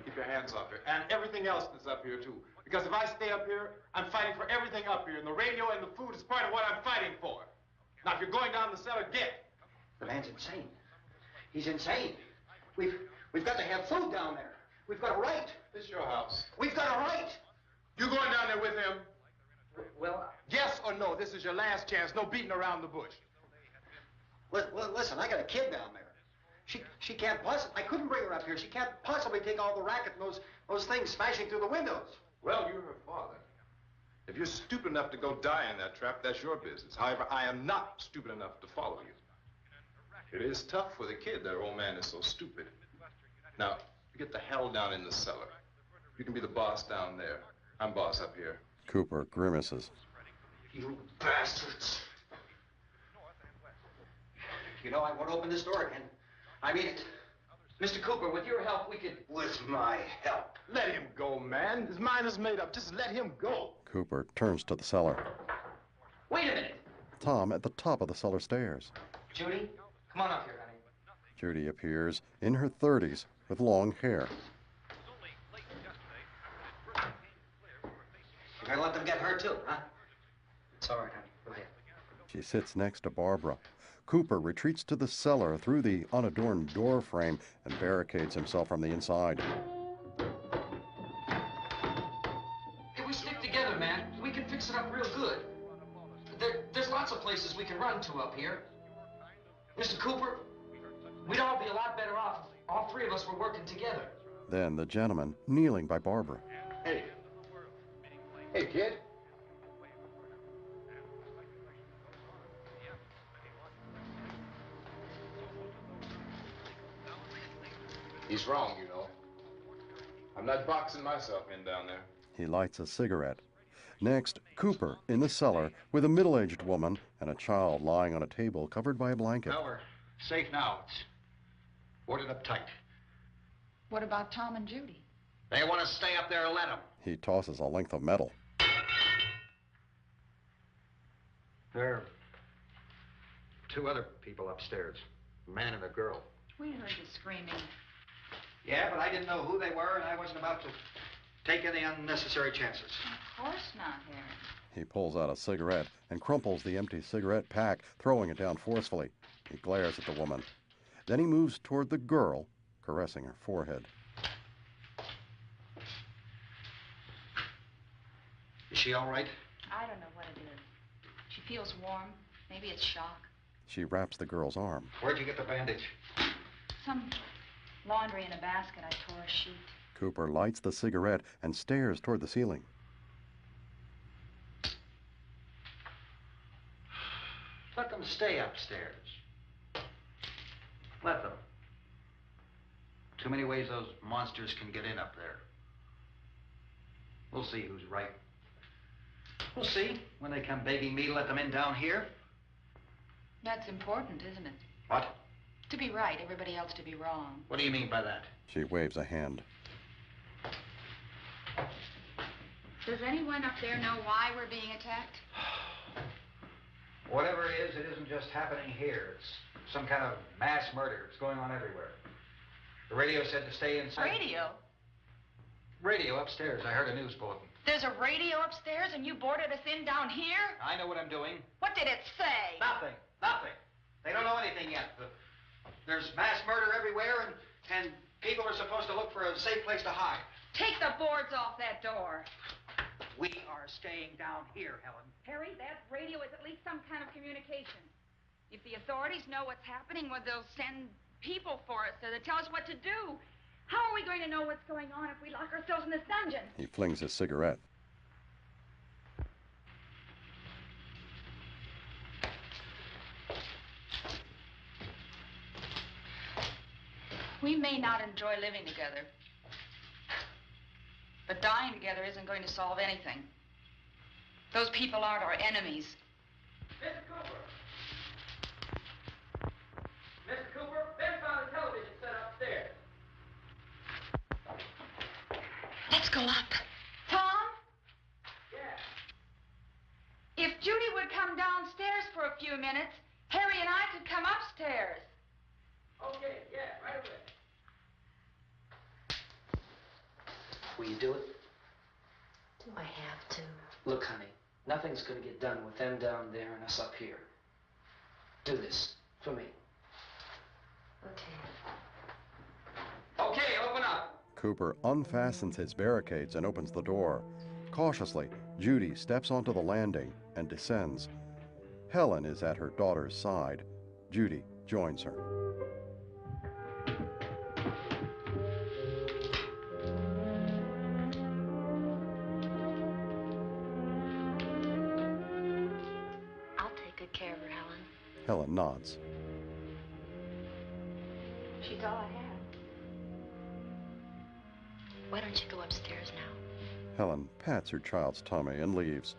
Keep your hands off her. And everything else that's up here, too. Because if I stay up here, I'm fighting for everything up here. And the radio and the food is part of what I'm fighting for. Now, if you're going down the cellar, get. The man's insane. He's insane. We've got to have food down there. We've got a right. This is your house. We've got a right. You going down there with him? Well, Yes or no? This is your last chance. No beating around the bush. Listen, I got a kid down there. She can't possibly. I couldn't bring her up here. She can't possibly take all the racket and those things smashing through the windows. Well, you're her father. If you're stupid enough to go die in that trap, that's your business. However, I am not stupid enough to follow you. It is tough for the kid. That old man is so stupid. Now, you get the hell down in the cellar. You can be the boss down there. I'm boss up here. Cooper grimaces. You bastards. You know, I won't open this door again. I mean it. Mr. Cooper, with your help, we could... With my help. Let him go, man. His mind is made up. Just let him go. Cooper turns to the cellar. Wait a minute. Tom at the top of the cellar stairs. Judy, come on up here, honey. Judy appears in her 30s with long hair. You're gonna let them get hurt too, huh? It's all right, honey. Go ahead. She sits next to Barbara. Cooper retreats to the cellar through the unadorned door frame and barricades himself from the inside. If we stick together, man, we can fix it up real good. There's lots of places we can run to up here. Mr. Cooper, we'd all be a lot better off if all three of us were working together. Then the gentleman kneeling by Barbara. Hey. Hey, kid. He's wrong, you know. I'm not boxing myself in down there. He lights a cigarette. Next, Cooper in the cellar with a middle-aged woman and a child lying on a table covered by a blanket. Well, we're safe now. It's boarded up tight. What about Tom and Judy? They want to stay up there, let them. He tosses a length of metal. There are two other people upstairs, a man and a girl. We heard you screaming. Yeah, but I didn't know who they were, and I wasn't about to take any unnecessary chances. Of course not, Harry. He pulls out a cigarette and crumples the empty cigarette pack, throwing it down forcefully. He glares at the woman. Then he moves toward the girl, caressing her forehead. Is she all right? I don't know what it is. She feels warm, Maybe it's shock. She wraps the girl's arm. Where'd you get the bandage? Some laundry in a basket. I tore a sheet. Cooper lights the cigarette and stares toward the ceiling. Let them stay upstairs. Let them. Too many ways those monsters can get in up there. We'll see who's right. We'll see when they come begging me to let them in down here. That's important, isn't it? What? To be right, everybody else to be wrong. What do you mean by that? She waves a hand. Does anyone up there know why we're being attacked? Whatever it is, it isn't just happening here. It's some kind of mass murder. It's going on everywhere. The radio said to stay inside. Radio? Radio upstairs. I heard a news bulletin. There's a radio upstairs and you boarded us in down here? I know what I'm doing. What did it say? Nothing. Nothing. They don't know anything yet. There's mass murder everywhere, and people are supposed to look for a safe place to hide. Take the boards off that door. We are staying down here, Helen. Harry, that radio is at least some kind of communication. If the authorities know what's happening, well, they'll send people for us to tell us what to do. How are we going to know what's going on if we lock ourselves in this dungeon? He flings his cigarette. We may not enjoy living together, but dying together isn't going to solve anything. Those people aren't our enemies. Mr. Cooper! Mr. Cooper, Ben found a television set upstairs. Let's go up. Tom, Yeah. if Judy would come downstairs for a few minutes, Harry and I could come upstairs. Okay, yeah, right away. Will you do it? Do I have to? Look, honey, nothing's gonna get done with them down there and us up here. Do this for me. Okay. Okay, open up. Cooper unfastens his barricades and opens the door. Cautiously, Judy steps onto the landing and descends. Helen is at her daughter's side. Judy joins her. I'll take good care of her, Helen. Helen nods. She's all I have. Why don't you go upstairs now? Helen pats her child's tummy and leaves.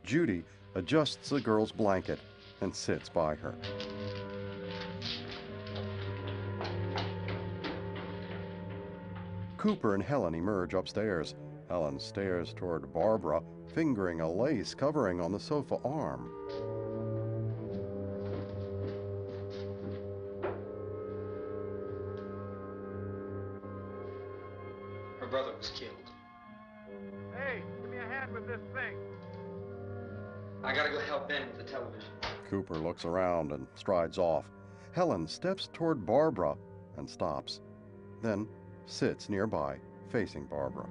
Judy adjusts the girl's blanket and sits by her. Cooper and Helen emerge upstairs. Helen stares toward Barbara, fingering a lace covering on the sofa arm. Her brother was killed. Hey, give me a hand with this thing. I gotta go help Ben with the television. Cooper looks around and strides off. Helen steps toward Barbara and stops, then sits nearby, facing Barbara.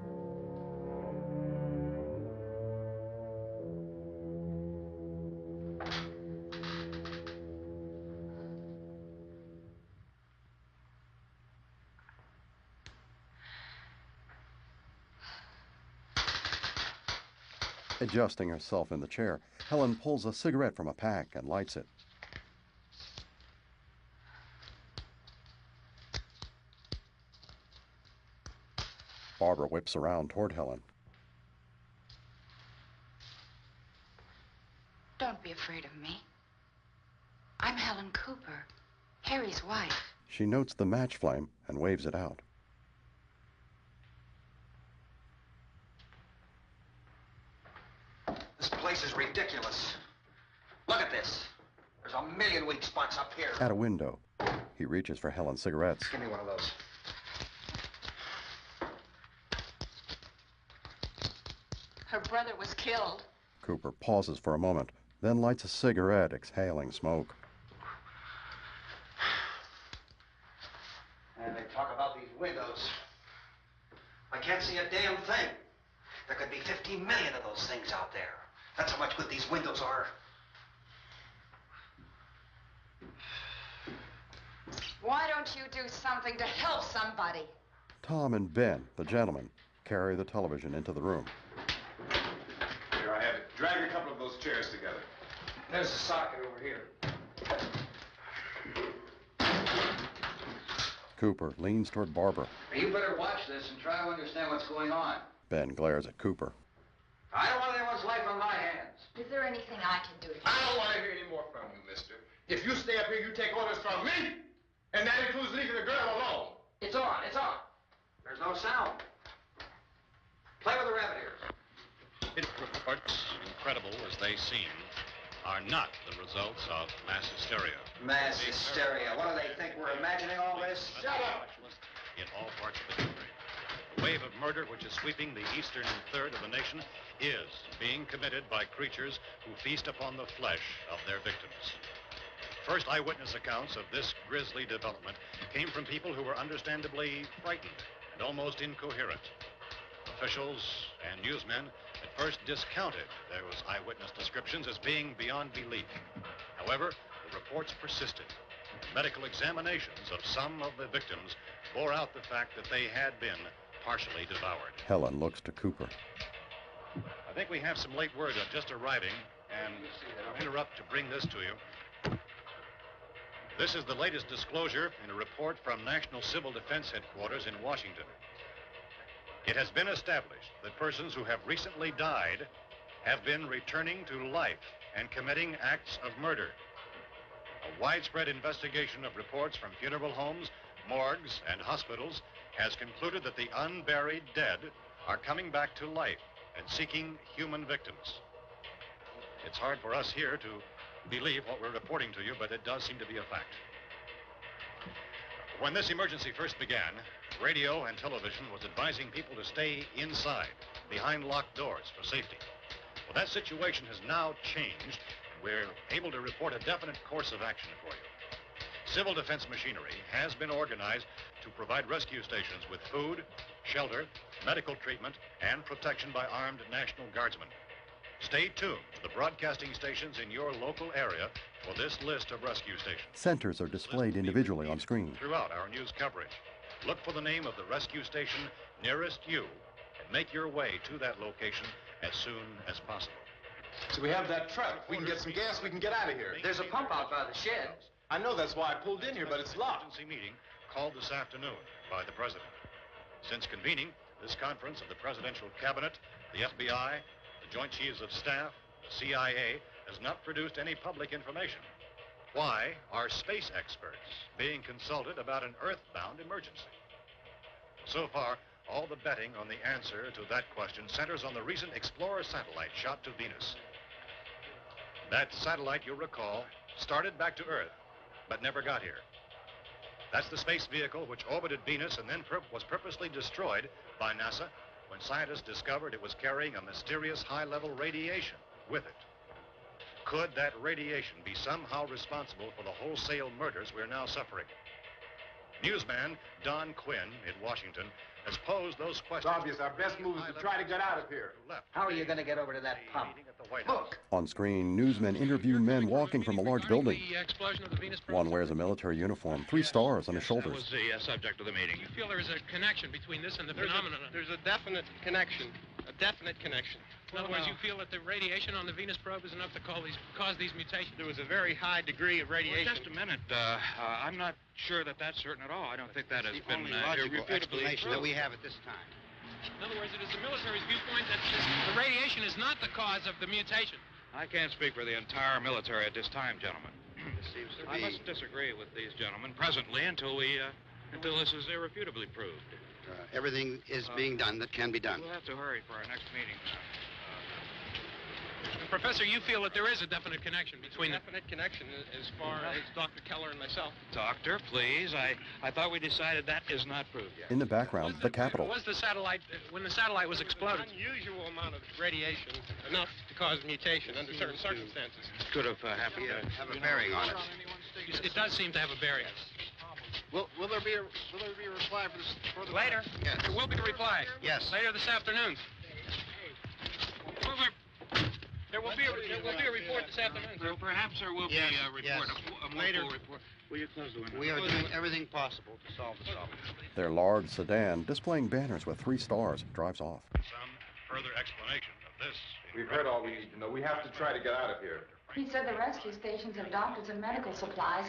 Adjusting herself in the chair, Helen pulls a cigarette from a pack and lights it. Barbara whips around toward Helen. Don't be afraid of me. I'm Helen Cooper, Harry's wife. She notes the match flame and waves it out. This place is ridiculous. Look at this. There's a million weak spots up here. At a window, he reaches for Helen's cigarettes. Give me one of those. Her brother was killed. Cooper pauses for a moment, then lights a cigarette, exhaling smoke. And they talk about these windows. I can't see a damn thing. There could be 15 million of those things out there. That's how much good these windows are. Why don't you do something to help somebody? Tom and Ben, the gentlemen, carry the television into the room. Here, I have it. Drag a couple of those chairs together. There's a socket over here. Cooper leans toward Barbara. You better watch this and try to understand what's going on. Ben glares at Cooper. I don't want anyone's life on my hands. Is there anything I can do? I don't want to hear any more from you, mister. If you stay up here, you take orders from me. And that includes leaving the girl alone. It's on, it's on. There's no sound. Play with the rabbit ears. Reports, incredible as they seem, are not the results of mass hysteria. Mass hysteria. What do they think? We're imagining all this? Shut up! In all parts of the country. The wave of murder which is sweeping the eastern third of the nation is being committed by creatures who feast upon the flesh of their victims. First eyewitness accounts of this grisly development came from people who were understandably frightened and almost incoherent. Officials and newsmen at first discounted those eyewitness descriptions as being beyond belief. However, the reports persisted. Medical examinations of some of the victims bore out the fact that they had been partially devoured. Helen looks to Cooper. I think we have some late word just arriving, and I'll interrupt to bring this to you. This is the latest disclosure in a report from National Civil Defense Headquarters in Washington. It has been established that persons who have recently died have been returning to life and committing acts of murder. A widespread investigation of reports from funeral homes, morgues, and hospitals has concluded that the unburied dead are coming back to life and seeking human victims. It's hard for us here to believe what we're reporting to you, but it does seem to be a fact. When this emergency first began, radio and television was advising people to stay inside, behind locked doors for safety. Well, that situation has now changed. We're able to report a definite course of action for you. Civil defense machinery has been organized to provide rescue stations with food, shelter, medical treatment, and protection by armed National Guardsmen. Stay tuned to the broadcasting stations in your local area for this list of rescue stations. Centers are displayed individually on screen. Throughout our news coverage, look for the name of the rescue station nearest you and make your way to that location as soon as possible. So we have that truck. If we can get some gas, we can get out of here. There's a pump out by the shed. I know, that's why I pulled in here, but it's locked. Emergency meeting called this afternoon by the president. Since convening this conference of the presidential cabinet, the FBI, the Joint Chiefs of Staff, the CIA has not produced any public information. Why are space experts being consulted about an earthbound emergency? So far, all the betting on the answer to that question centers on the recent Explorer satellite shot to Venus. That satellite, you'll recall, started back to Earth, but never got here. That's the space vehicle which orbited Venus and then was purposely destroyed by NASA when scientists discovered it was carrying a mysterious high-level radiation with it. Could that radiation be somehow responsible for the wholesale murders we're now suffering? Newsman Don Quinn in Washington has posed those questions. It's obvious our best move is to try to get out of here. How are you going to get over to that pump? Look! On screen, newsmen interview men walking from a large building. The explosion of the Venus probe? One wears a military uniform, 3 stars on his That shoulders. was the subject of the meeting. You feel there is a connection between this and the phenomenon? There's a definite connection. A definite connection. In other words, you feel that the radiation on the Venus probe is enough to cause these mutations? There was a very high degree of radiation. Well, just a minute. I'm not sure that that's certain at all. I don't think that has been logical irrefutably explanation that proved. we have at this time. In other words, it is the military's viewpoint that the radiation is not the cause of the mutation. I can't speak for the entire military at this time, gentlemen. This seems to I be... must disagree with these gentlemen presently until this is irrefutably proved. everything is being done that can be done. We'll have to hurry for our next meeting. Professor, you feel that there is a definite connection between a definite connection as far as Dr. Keller and myself. Doctor, please. I thought we decided that is not proved yet. In the background, the Capitol. Was the satellite, when the satellite was exploded? An unusual amount of radiation, enough to cause mutation under certain circumstances. Could have happened. Have a bearing on it. It does seem to have a bearing. Will there be a reply for this? For the Later? Yes. There will be a reply. Yes. Later this afternoon. There will be a report this afternoon. Well, perhaps there will be a report, a more full report. Will you close the window? We are doing everything possible to solve the problem. Their large sedan, displaying banners with 3 stars, drives off. Some further explanation of this. We've heard all we need to know. We have to try to get out of here. He said the rescue stations have doctors and medical supplies.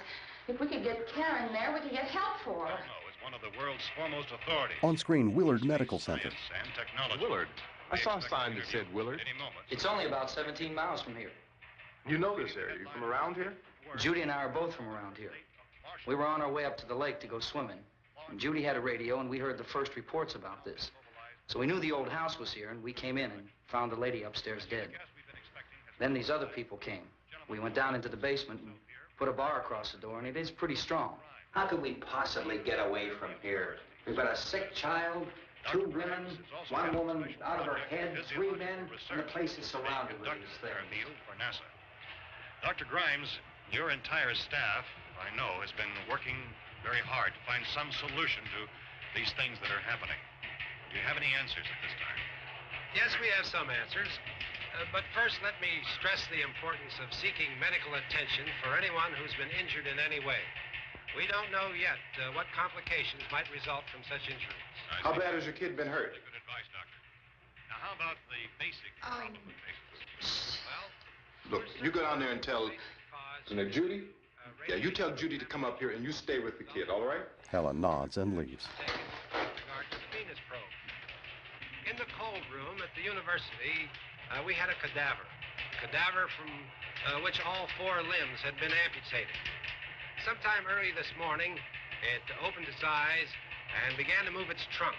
If we could get care in there, we could get help for her. No, it's one of the world's foremost authorities. On screen, Willard Medical Center. Science and technology. Willard. I saw a sign that said Willard. Any moment. It's only about 17 miles from here. You know this area. You from around here? Judy and I are both from around here. We were on our way up to the lake to go swimming. And Judy had a radio, and we heard the first reports about this. So we knew the old house was here, and we came in and found the lady upstairs dead. Then these other people came. We went down into the basement and put a bar across the door, and it is pretty strong. How could we possibly get away from here? We've got a sick child, 2 women, 1 woman out of her head, 3 men, and the place is surrounded with these things. For NASA. Dr. Grimes, your entire staff, I know, has been working very hard to find some solution to these things that are happening. Do you have any answers at this time? Yes, we have some answers. But first, let me stress the importance of seeking medical attention for anyone who's been injured in any way. We don't know yet what complications might result from such injuries. How bad has your kid been hurt? Good advice, Doctor. Now, how about the basic complications? Well, Look, you go down there and tell Judy? Yeah, you tell Judy to come up here and you stay with the kid, all right? Helen nods and leaves. In the cold room at the university, we had a cadaver from which all 4 limbs had been amputated. Sometime early this morning, it opened its eyes and began to move its trunk.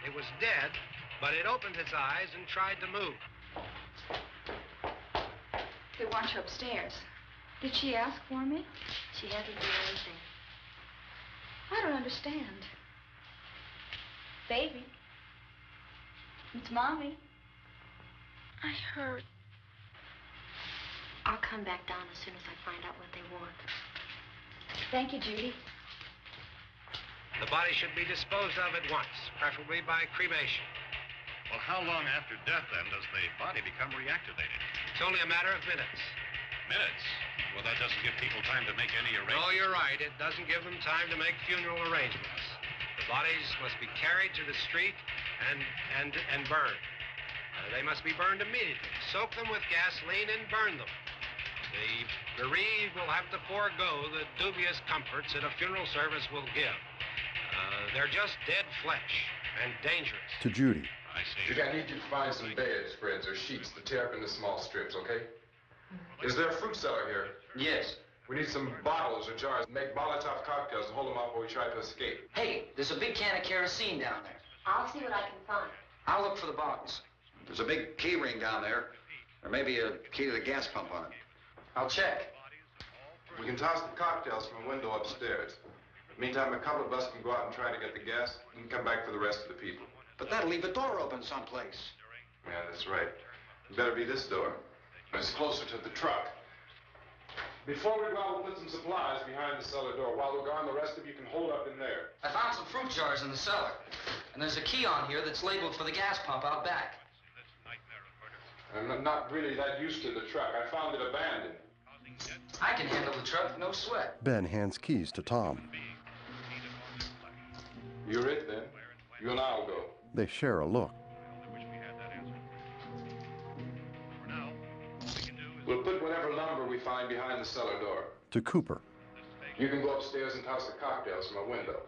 It was dead, but it opened its eyes and tried to move. They want you upstairs. Did she ask for me? She hasn't done anything. I don't understand. Baby. It's Mommy. I heard. I'll come back down as soon as I find out what they want. Thank you, Judy. The body should be disposed of at once, preferably by cremation. Well, how long after death, then, does the body become reactivated? It's only a matter of minutes. Minutes? Well, that doesn't give people time to make any arrangements. No, you're right. It doesn't give them time to make funeral arrangements. The bodies must be carried to the street and burned. They must be burned immediately. Soak them with gasoline and burn them. The bereaved will have to forego the dubious comforts that a funeral service will give. They're just dead flesh and dangerous. To Judy. I see. Judy, I need you to find some bedspreads or sheets to tear up into small strips, okay? Is there a fruit cellar here? Yes. We need some bottles or jars. Make Molotov cocktails and hold them up while we try to escape. Hey, there's a big can of kerosene down there. I'll see what I can find. I'll look for the bottles. There's a big key ring down there. There may be a key to the gas pump on it. I'll check. We can toss the cocktails from a window upstairs. Meantime, a couple of us can go out and try to get the gas and come back for the rest of the people. But that'll leave a door open someplace. Yeah, that's right. It better be this door. It's closer to the truck. Before we go out, we'll put some supplies behind the cellar door. While we're gone, the rest of you can hold up in there. I found some fruit jars in the cellar. And there's a key on here that's labeled for the gas pump out back. I'm not really that used to the truck. I found it abandoned. I can handle the truck, no sweat. Ben hands keys to Tom. You're it, then. You and I'll go. They share a look. We'll put whatever lumber we find behind the cellar door. To Cooper. You can go upstairs and toss the cocktails from a window.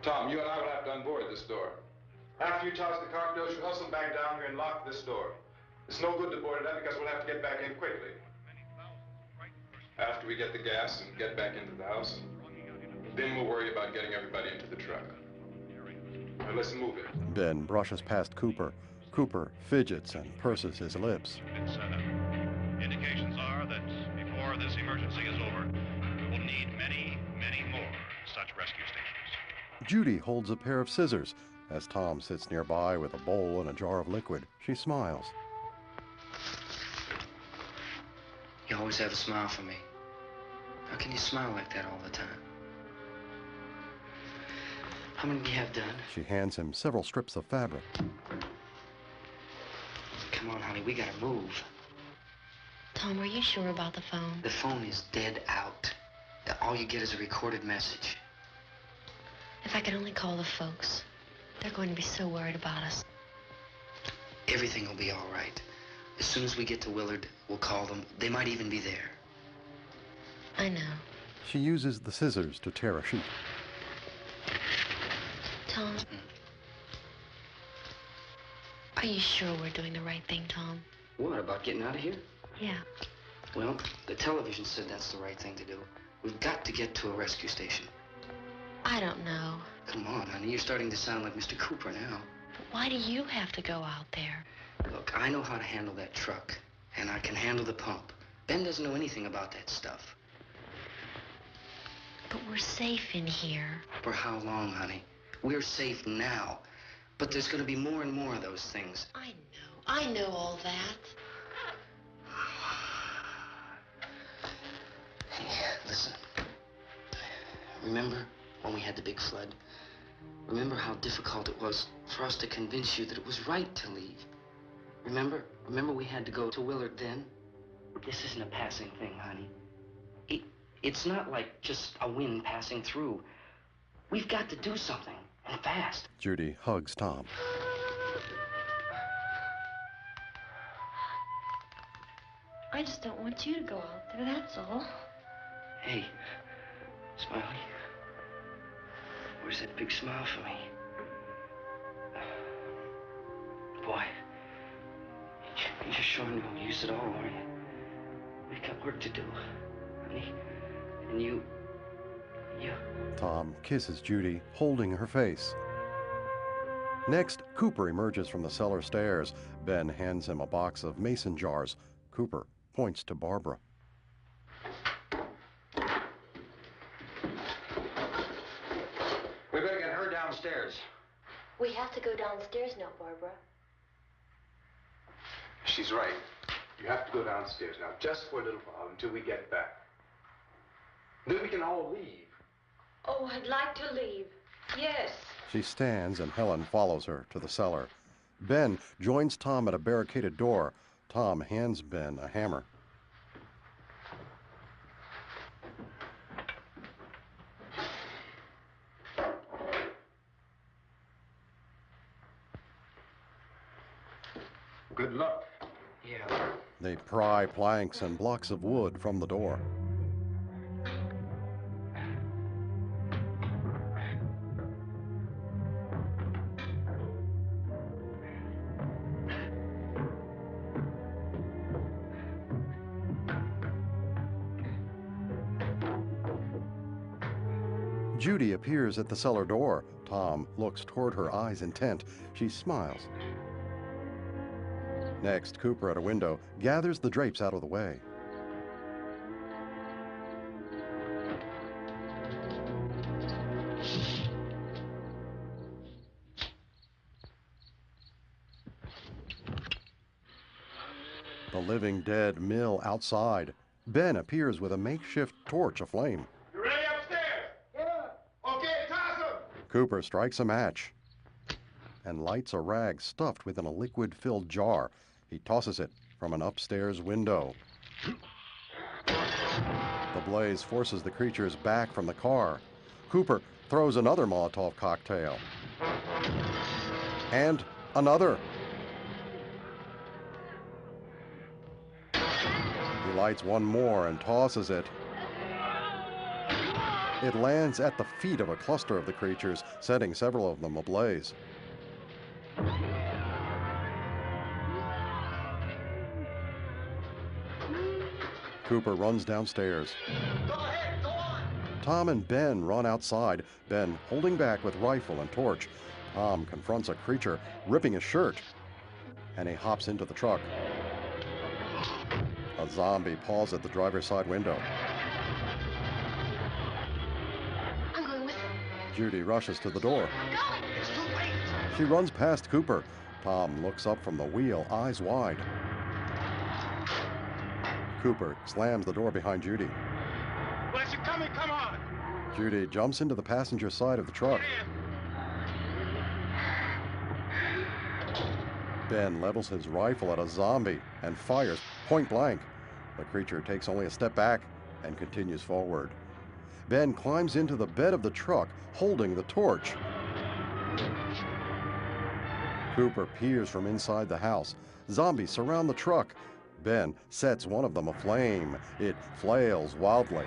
Tom, you and I will have to unboard this door. After you toss the cocktails, you hustle back down here and lock this door. It's no good to board it up because we'll have to get back in quickly. After we get the gas and get back into the house, then we'll worry about getting everybody into the truck. Now let's move it. Ben brushes past Cooper. Cooper fidgets and purses his lips. Been set up. Indications are that before this emergency is over, we'll need many, many more such rescue stations. Judy holds a pair of scissors. As Tom sits nearby with a bowl and a jar of liquid, she smiles. You always have a smile for me. How can you smile like that all the time? How many do you have done? She hands him several strips of fabric. Come on, honey, we gotta move. Tom, are you sure about the phone? The phone is dead out. All you get is a recorded message. If I could only call the folks. They're going to be so worried about us. Everything will be all right. As soon as we get to Willard, we'll call them. They might even be there. I know. She uses the scissors to tear a sheet. Tom? Are you sure we're doing the right thing, Tom? What, about getting out of here? Yeah. Well, the television said that's the right thing to do. We've got to get to a rescue station. I don't know. Come on, honey. You're starting to sound like Mr. Cooper now. But why do you have to go out there? Look, I know how to handle that truck, and I can handle the pump. Ben doesn't know anything about that stuff. But we're safe in here. For how long, honey? We're safe now. But there's going to be more and more of those things. I know all that. Hey, listen. Remember when we had the big flood? Remember how difficult it was for us to convince you that it was right to leave? Remember? Remember we had to go to Willard then? This isn't a passing thing, honey. It's not like just a wind passing through. We've got to do something, and fast. Judy hugs Tom. I just don't want you to go out there, that's all. Hey, Smiley. Where's that big smile for me? Boy, you're showing no use at all, aren't you? We've got work to do, honey. And you... Tom kisses Judy, holding her face. Next, Cooper emerges from the cellar stairs. Ben hands him a box of mason jars. Cooper points to Barbara. We better get her downstairs. We have to go downstairs now, Barbara. She's right. You have to go downstairs now, just for a little while, until we get back. Then we can all leave. Oh, I'd like to leave. Yes. She stands and Helen follows her to the cellar. Ben joins Tom at a barricaded door. Tom hands Ben a hammer. Good luck. Yeah. They pry planks and blocks of wood from the door. Judy appears at the cellar door. Tom looks toward her, eyes intent. She smiles. Next, Cooper at a window gathers the drapes out of the way. The living dead mill outside. Ben appears with a makeshift torch aflame. You ready upstairs? Yeah. Okay, toss 'em. Cooper strikes a match and lights a rag stuffed within a liquid-filled jar. He tosses it from an upstairs window. The blaze forces the creatures back from the car. Cooper throws another Molotov cocktail. And another. He lights one more and tosses it. It lands at the feet of a cluster of the creatures, setting several of them ablaze. Cooper runs downstairs. Go ahead, go on. Tom and Ben run outside, Ben holding back with rifle and torch. Tom confronts a creature, ripping his shirt, and he hops into the truck. A zombie paws at the driver's side window. I'm going with him. Judy rushes to the door. Go! It's too late. She runs past Cooper. Tom looks up from the wheel, eyes wide. Cooper slams the door behind Judy. Well, as you're coming, come on. Judy jumps into the passenger side of the truck. Ben levels his rifle at a zombie and fires point blank. The creature takes only a step back and continues forward. Ben climbs into the bed of the truck, holding the torch. Cooper peers from inside the house. Zombies surround the truck. Ben sets one of them aflame. It flails wildly.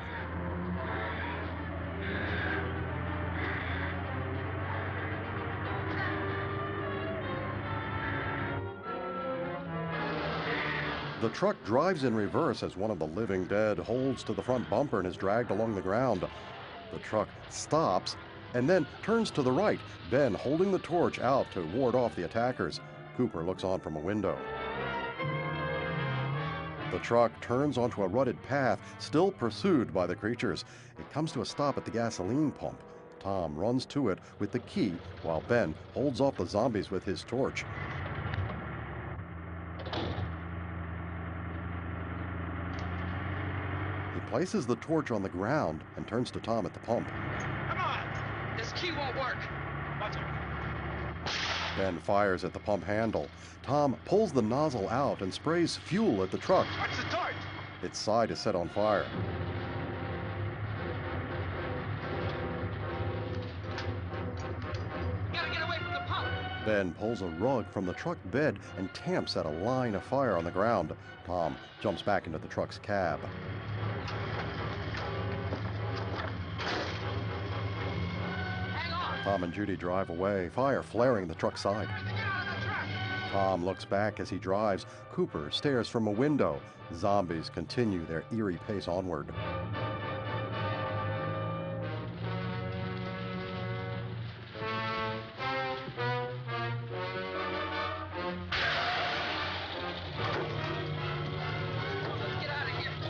The truck drives in reverse as one of the living dead holds to the front bumper and is dragged along the ground. The truck stops and then turns to the right, Ben holding the torch out to ward off the attackers. Cooper looks on from a window. The truck turns onto a rutted path, still pursued by the creatures. It comes to a stop at the gasoline pump. Tom runs to it with the key while Ben holds off the zombies with his torch. He places the torch on the ground and turns to Tom at the pump. Come on! This key won't work. Watch it. Ben fires at the pump handle. Tom pulls the nozzle out and sprays fuel at the truck. Watch the torch! Its side is set on fire. Gotta get away from the pump! Ben pulls a rug from the truck bed and tamps at a line of fire on the ground. Tom jumps back into the truck's cab. Tom and Judy drive away, fire flaring the truck's side. Tom looks back as he drives. Cooper stares from a window. Zombies continue their eerie pace onward.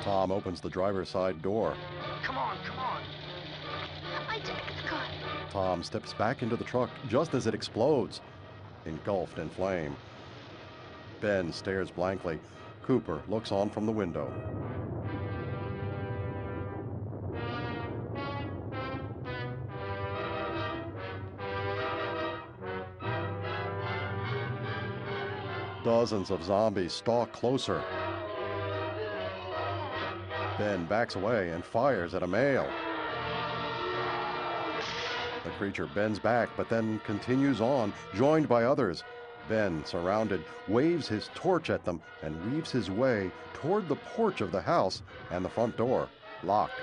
Tom opens the driver's side door. Come on, come on. My ticket's gone. Tom steps back into the truck just as it explodes, engulfed in flame. Ben stares blankly. Cooper looks on from the window. Dozens of zombies stalk closer. Ben backs away and fires at a male. The creature bends back, but then continues on, joined by others. Ben, surrounded, waves his torch at them and weaves his way toward the porch of the house and the front door, locked.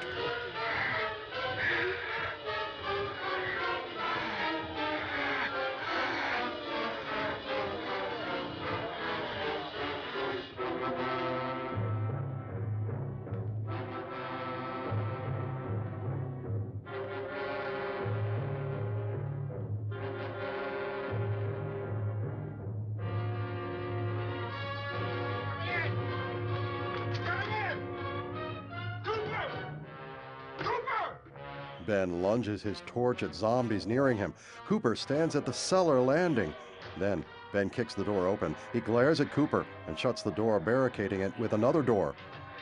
Ben lunges his torch at zombies nearing him. Cooper stands at the cellar landing. Then Ben kicks the door open. He glares at Cooper and shuts the door, barricading it with another door.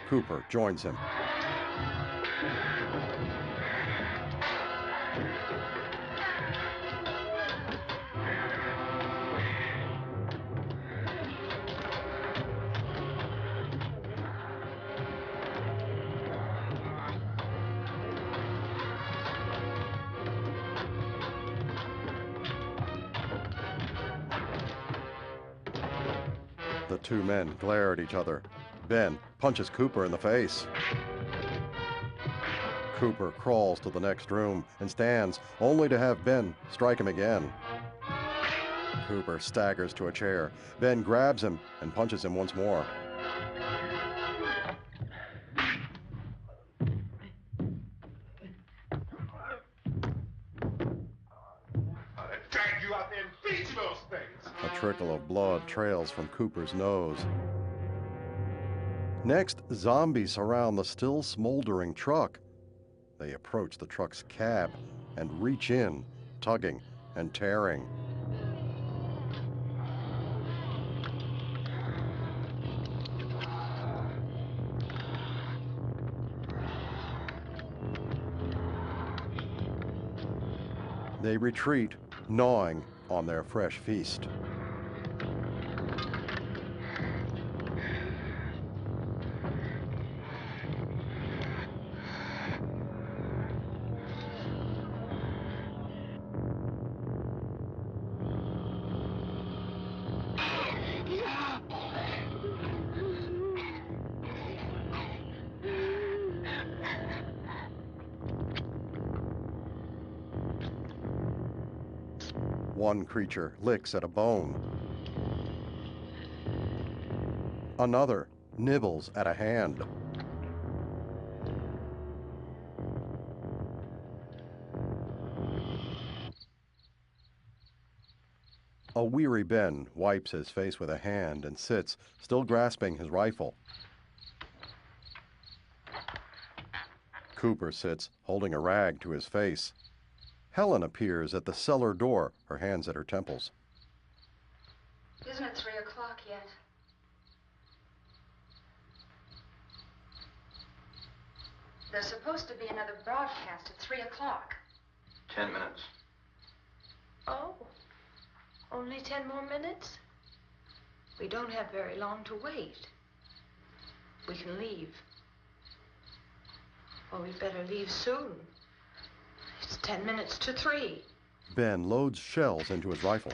Cooper joins him. The two men glare at each other. Ben punches Cooper in the face. Cooper crawls to the next room and stands, only to have Ben strike him again. Cooper staggers to a chair. Ben grabs him and punches him once more. Drag you out there and beat you those things. A trickle of blood trails from Cooper's nose. Next, zombies surround the still smoldering truck. They approach the truck's cab and reach in, tugging and tearing. They retreat, gnawing on their fresh feast. One creature licks at a bone. Another nibbles at a hand. A weary Ben wipes his face with a hand and sits, still grasping his rifle. Cooper sits, holding a rag to his face. Helen appears at the cellar door, her hands at her temples. Isn't it 3 o'clock yet? There's supposed to be another broadcast at 3 o'clock. 10 minutes. Oh, only 10 more minutes? We don't have very long to wait. We can leave. Well, we'd better leave soon. It's 10 minutes to 3. Ben loads shells into his rifle.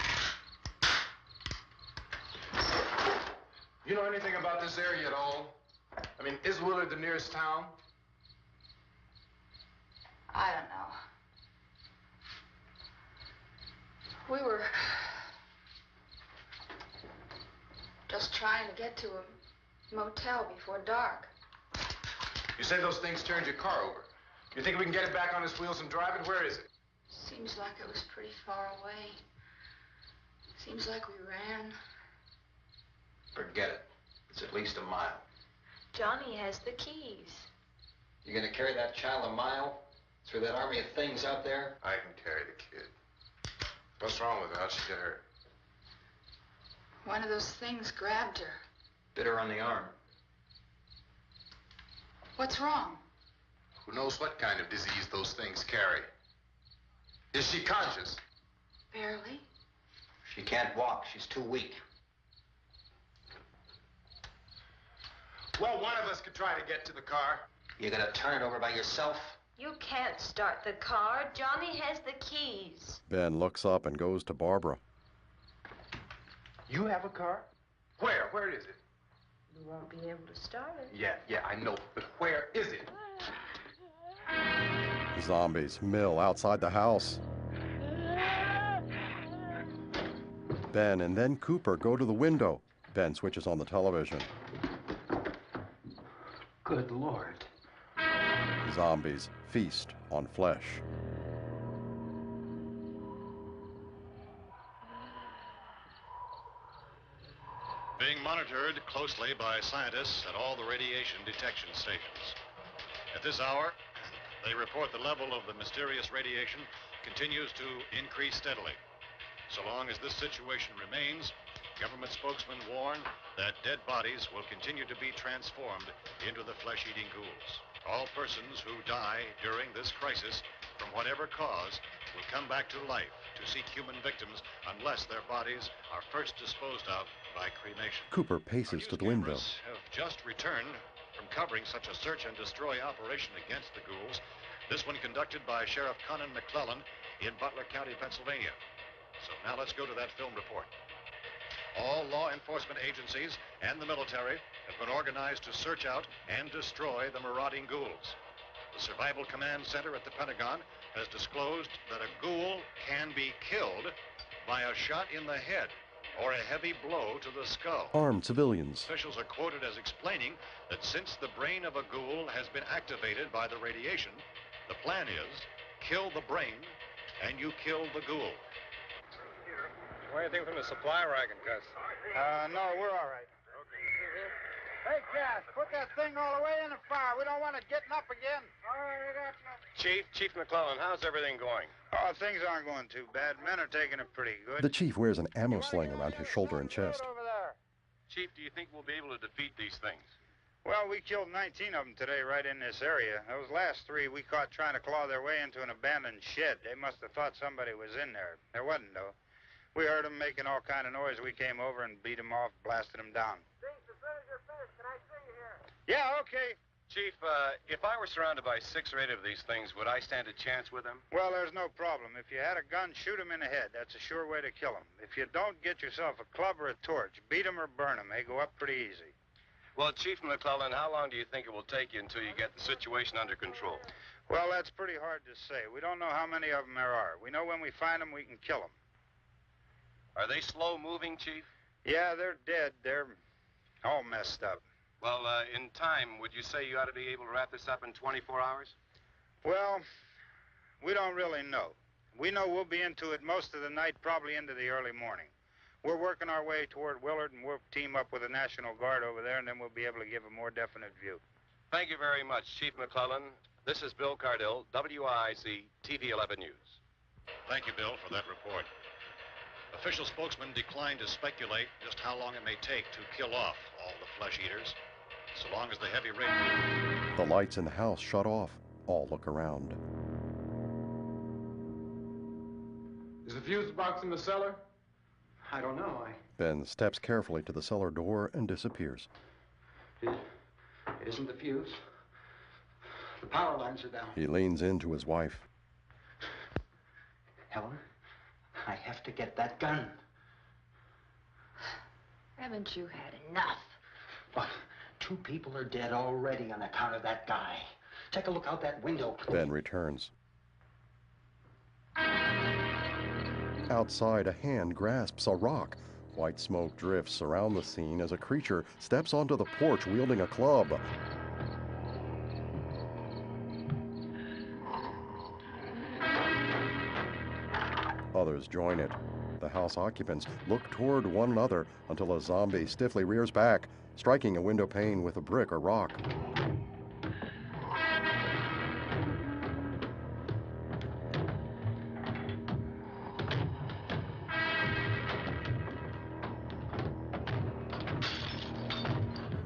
You know anything about this area at all? I mean, is Willard the nearest town? I don't know. We were just trying to get to a motel before dark. You say those things turned your car over. You think we can get it back on its wheels and drive it? Where is it? Seems like it was pretty far away. Seems like we ran. Forget it. It's at least a mile. Johnny has the keys. You gonna carry that child a mile through that army of things out there? I can carry the kid. What's wrong with her? How'd she get hurt? One of those things grabbed her. Bit her on the arm. What's wrong? Who knows what kind of disease those things carry? Is she conscious? Barely. She can't walk. She's too weak. Well, one of us could try to get to the car. You gonna turn it over by yourself? You can't start the car. Johnny has the keys. Ben looks up and goes to Barbara. You have a car? Where? Where is it? You won't be able to start it. Yeah, I know. But where is it? Zombies mill outside the house. Ben and then Cooper go to the window. Ben switches on the television. Good Lord. Zombies feast on flesh. Being monitored closely by scientists at all the radiation detection stations. At this hour, they report the level of the mysterious radiation continues to increase steadily. So long as this situation remains, government spokesmen warn that dead bodies will continue to be transformed into the flesh-eating ghouls. All persons who die during this crisis, from whatever cause, will come back to life to seek human victims unless their bodies are first disposed of by cremation. Cooper paces to the window. Have just returned from covering such a search and destroy operation against the ghouls, this one conducted by Sheriff Conan McClellan in Butler County, Pennsylvania. So now let's go to that film report. All law enforcement agencies and the military have been organized to search out and destroy the marauding ghouls. The Survival Command Center at the Pentagon has disclosed that a ghoul can be killed by a shot in the head or a heavy blow to the skull. Armed civilians. Officials are quoted as explaining that since the brain of a ghoul has been activated by the radiation, the plan is kill the brain and you kill the ghoul. What do you think from the supply wagon, Gus? No, we're all right. Hey, Cass, put that thing all the way in the fire. We don't want it getting up again. All right, I got you. Chief McClellan, how's everything going? Oh, things aren't going too bad. Men are taking it pretty good. The chief wears an ammo sling around his shoulder and chest. Over there. Chief, do you think we'll be able to defeat these things? Well, we killed 19 of them today right in this area. Those last 3 we caught trying to claw their way into an abandoned shed. They must have thought somebody was in there. There wasn't, though. We heard them making all kind of noise. We came over and beat them off, blasted them down. As soon as you're finished, can I see you here? Yeah, okay. Chief, if I were surrounded by 6 or 8 of these things, would I stand a chance with them? Well, there's no problem. If you had a gun, shoot them in the head. That's a sure way to kill them. If you don't, get yourself a club or a torch. Beat them or burn them. They go up pretty easy. Well, Chief McClellan, how long do you think it will take you until you get the situation under control? Well, that's pretty hard to say. We don't know how many of them there are. We know when we find them, we can kill them. Are they slow moving, Chief? Yeah, they're dead. They're all messed up. Well, in time, would you say you ought to be able to wrap this up in 24 hours? Well, we don't really know. We know we'll be into it most of the night, probably into the early morning. We're working our way toward Willard, and we'll team up with the National Guard over there, and then we'll be able to give a more definite view. Thank you very much, Chief McClellan. This is Bill Cardill, WIC TV 11 News. Thank you, Bill, for that report. Official spokesman declined to speculate just how long it may take to kill off all the flesh eaters, so long as the heavy rain... The lights in the house shut off. All look around. Is the fuse box in the cellar? I don't know. Ben steps carefully to the cellar door and disappears. It isn't the fuse. The power lines are down. He leans into his wife. Helen, I have to get that gun. Haven't you had enough? But 2 people are dead already on account of that guy. Take a look out that window. Ben returns. Outside, a hand grasps a rock. White smoke drifts around the scene as a creature steps onto the porch wielding a club. Others join it. The house occupants look toward one another until a zombie stiffly rears back, striking a window pane with a brick or rock.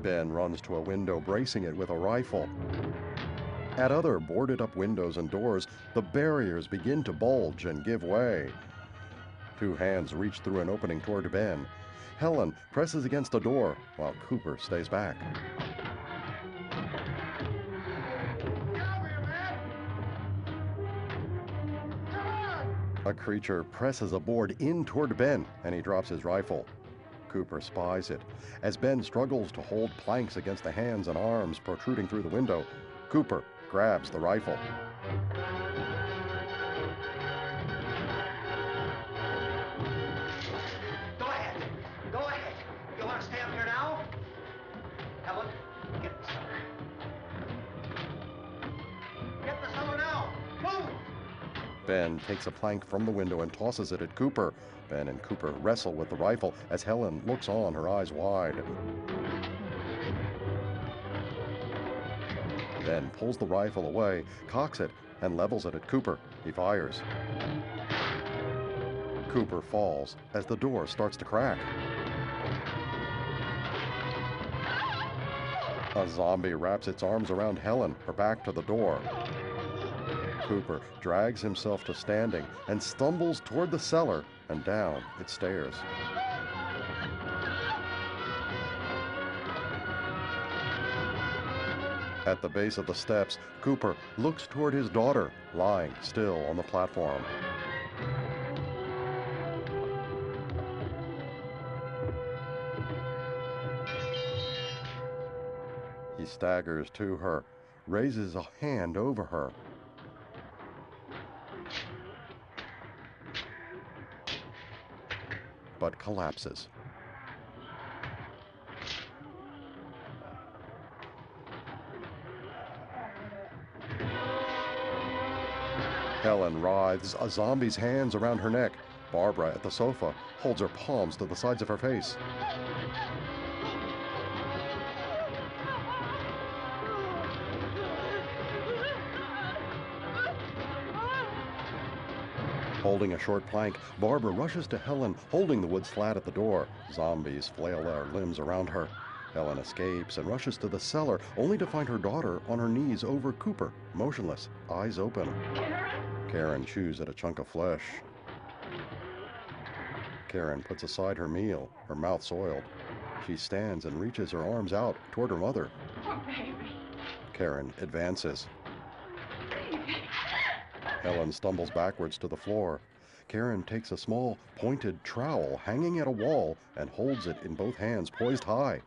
Ben runs to a window, bracing it with a rifle. At other boarded-up windows and doors, the barriers begin to bulge and give way. 2 hands reach through an opening toward Ben. Helen presses against the door, while Cooper stays back. A creature presses a board in toward Ben, and he drops his rifle. Cooper spies it. As Ben struggles to hold planks against the hands and arms protruding through the window, Cooper grabs the rifle. Go ahead. Go ahead. You want to stay up here now? Helen, get the cellar. Get the cellar now. Move! Ben takes a plank from the window and tosses it at Cooper. Ben and Cooper wrestle with the rifle as Helen looks on, her eyes wide. Ben pulls the rifle away, cocks it, and levels it at Cooper. He fires. Cooper falls as the door starts to crack. A zombie wraps its arms around Helen, her back to the door. Cooper drags himself to standing and stumbles toward the cellar and down its stairs. At the base of the steps, Cooper looks toward his daughter, lying still on the platform. He staggers to her, raises a hand over her. But collapses. Helen writhes a zombie's hands around her neck. Barbara, at the sofa, holds her palms to the sides of her face. Holding a short plank, Barbara rushes to Helen, holding the wood slat at the door. Zombies flail their limbs around her. Helen escapes and rushes to the cellar, only to find her daughter on her knees over Cooper, motionless, eyes open. Karen chews at a chunk of flesh. Karen puts aside her meal, her mouth soiled. She stands and reaches her arms out toward her mother. Oh, baby. Karen advances. Helen stumbles backwards to the floor. Karen takes a small, pointed trowel hanging at a wall and holds it in both hands, poised high.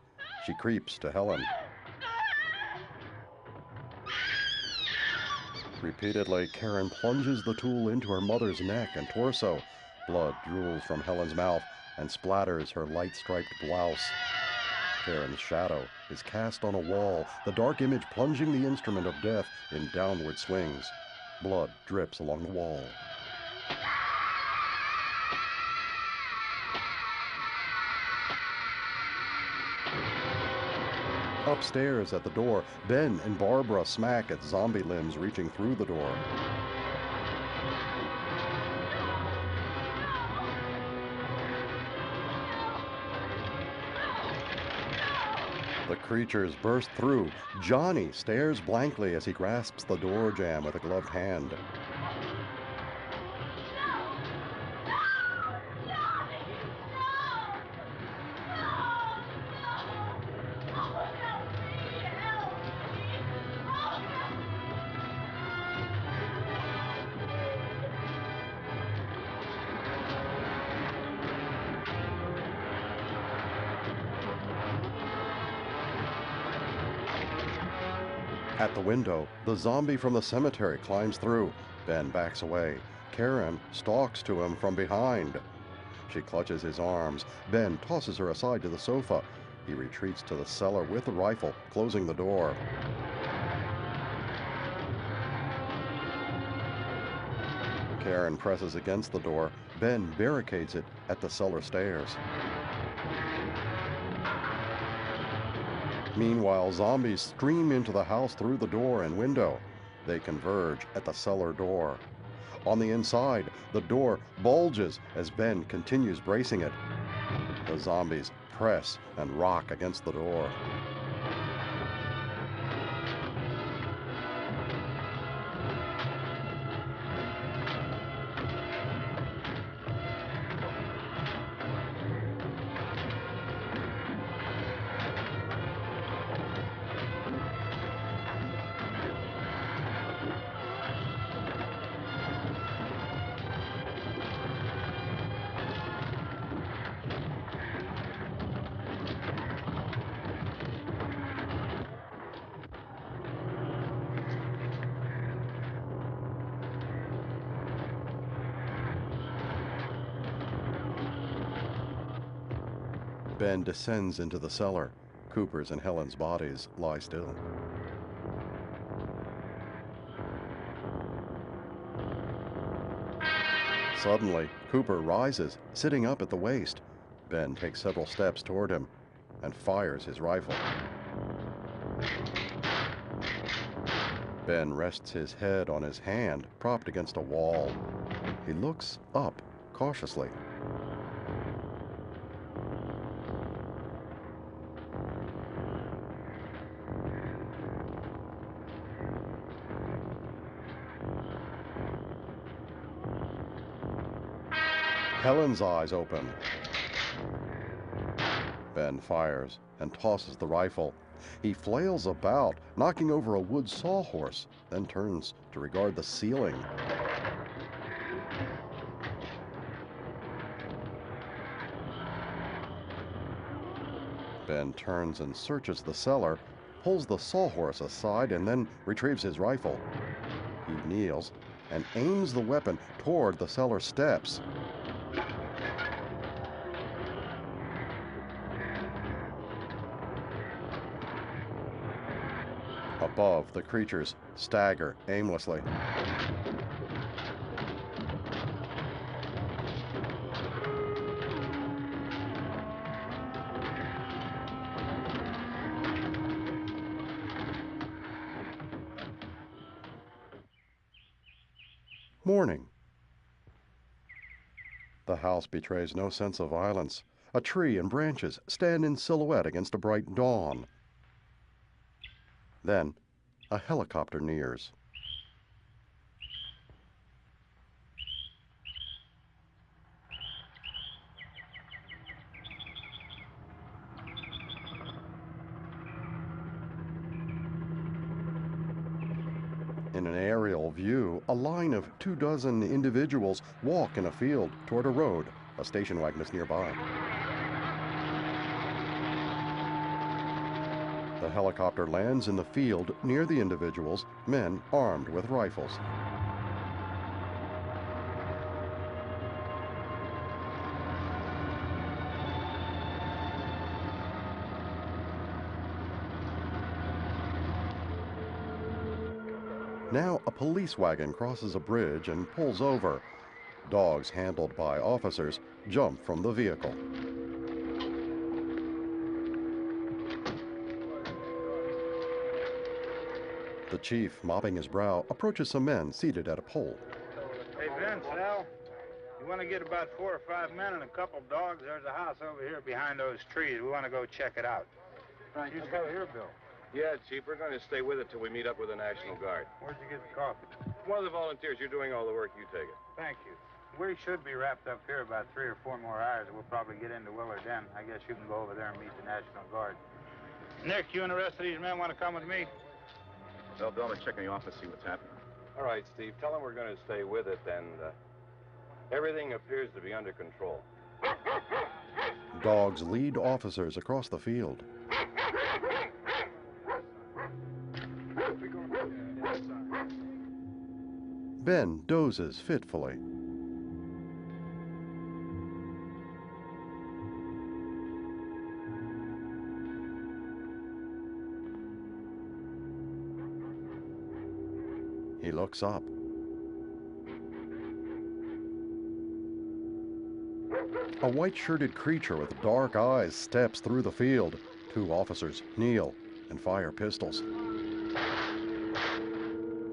She creeps to Helen. Repeatedly, Karen plunges the tool into her mother's neck and torso. Blood drools from Helen's mouth and splatters her light-striped blouse. Karen's shadow is cast on a wall, the dark image plunging the instrument of death in downward swings. Blood drips along the wall. Upstairs at the door, Ben and Barbara smack at zombie limbs reaching through the door. The creatures burst through. Johnny stares blankly as he grasps the door jamb with a gloved hand. At the window, the zombie from the cemetery climbs through. Ben backs away. Karen stalks to him from behind. She clutches his arms. Ben tosses her aside to the sofa. He retreats to the cellar with the rifle, closing the door. Karen presses against the door. Ben barricades it at the cellar stairs. Meanwhile, zombies stream into the house through the door and window. They converge at the cellar door. On the inside, the door bulges as Ben continues bracing it. The zombies press and rock against the door. Ben descends into the cellar. Cooper's and Helen's bodies lie still. Suddenly, Cooper rises, sitting up at the waist. Ben takes several steps toward him and fires his rifle. Ben rests his head on his hand, propped against a wall. He looks up cautiously. Helen's eyes open. Ben fires and tosses the rifle. He flails about, knocking over a wood sawhorse, then turns to regard the ceiling. Ben turns and searches the cellar, pulls the sawhorse aside, and then retrieves his rifle. He kneels and aims the weapon toward the cellar steps. Above, the creatures stagger aimlessly. Morning. The house betrays no sense of violence. A tree and branches stand in silhouette against a bright dawn. Then, a helicopter nears. In an aerial view, a line of 24 individuals walk in a field toward a road. A station wagon is nearby. The helicopter lands in the field near the individuals, men armed with rifles. Now a police wagon crosses a bridge and pulls over. Dogs handled by officers jump from the vehicle. The chief, mopping his brow, approaches some men seated at a pole. Hey, Vince, Al, you want to get about 4 or 5 men and a couple dogs? There's a house over here behind those trees. We want to go check it out. Right. You go here, Bill. Yeah, Chief, we're going to stay with it till we meet up with the National Guard. Where'd you get the coffee? One of the volunteers. You're doing all the work. You take it. Thank you. We should be wrapped up here about 3 or 4 more hours. We'll probably get into Willard then. I guess you can go over there and meet the National Guard. Nick, you and the rest of these men want to come with me? Well, Bill, I'm going to check in the office, see what's happening. All right, Steve. Tell them we're going to stay with it, and everything appears to be under control. Dogs lead officers across the field. Ben dozes fitfully. He looks up. A white-shirted creature with dark eyes steps through the field. 2 officers kneel and fire pistols.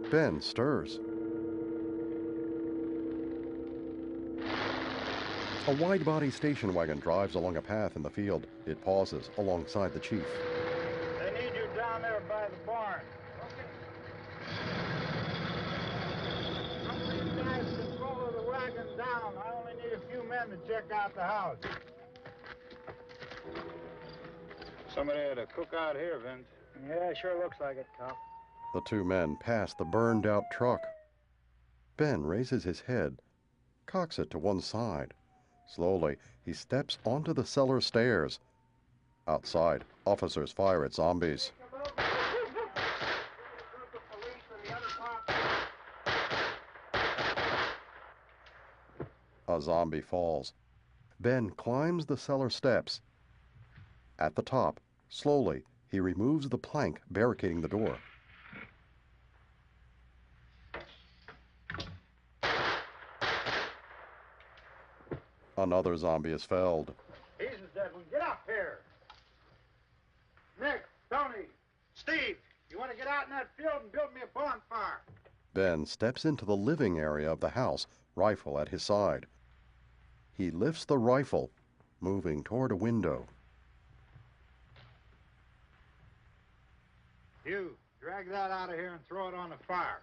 Ben stirs. A wide-body station wagon drives along a path in the field. It pauses alongside the chief. They need you down there by the barn. Some of you guys can follow the wagon down. I only need a few men to check out the house. Somebody had a cookout here, Vince. Yeah, sure looks like it, Cop. The 2 men pass the burned-out truck. Ben raises his head, cocks it to one side. Slowly, he steps onto the cellar stairs. Outside, officers fire at zombies. A zombie falls. Ben climbs the cellar steps. At the top, slowly, he removes the plank barricading the door. Another zombie is felled. He's a dead one. Get up here. Nick, Tony, Steve, you want to get out in that field and build me a bonfire? Ben steps into the living area of the house, rifle at his side. He lifts the rifle, moving toward a window. You, drag that out of here and throw it on the fire.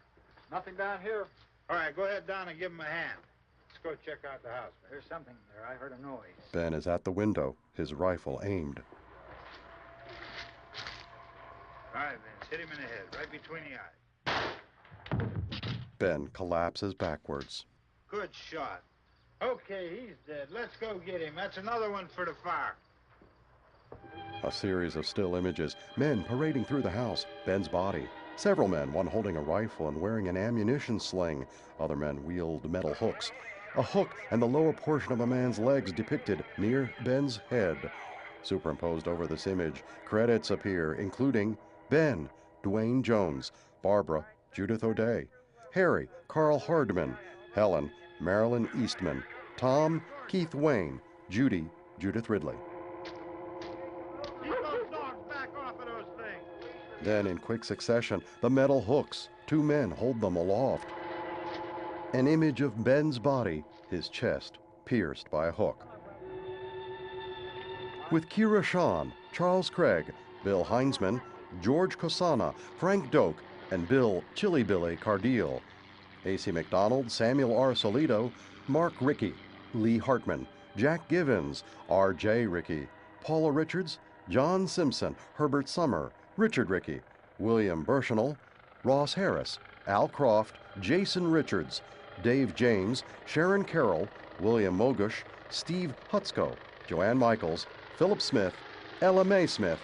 Nothing down here? All right, go ahead down and give him a hand. Let's go check out the house. There's something there. I heard a noise. Ben is at the window, his rifle aimed. All right, Vince, hit him in the head, right between the eyes. Ben collapses backwards. Good shot. Okay, he's dead. Let's go get him. That's another one for the fire. A series of still images, men parading through the house, Ben's body. Several men, one holding a rifle and wearing an ammunition sling. Other men wield metal hooks. A hook and the lower portion of a man's legs depicted near Ben's head. Superimposed over this image, credits appear, including Ben, Dwayne Jones, Barbara, Judith O'Day, Harry, Carl Hardman, Helen, Marilyn Eastman, Tom, Keith Wayne, Judy, Judith Ridley. Keep those dogs back off of those things. Then, in quick succession, the metal hooks. 2 men hold them aloft. An image of Ben's body, his chest pierced by a hook. With Kira Shawn, Charles Craig, Bill Heinzman, George Cosana, Frank Doak, and Bill Chili Billy Cardile. A.C. McDonald, Samuel R. Solido, Mark Rickey, Lee Hartman, Jack Givens, R.J. Rickey, Paula Richards, John Simpson, Herbert Summer, Richard Rickey, William Burchenal, Ross Harris, Al Croft, Jason Richards, Dave James, Sharon Carroll, William Mogush, Steve Hutzko, Joanne Michaels, Philip Smith, Ella Mae Smith,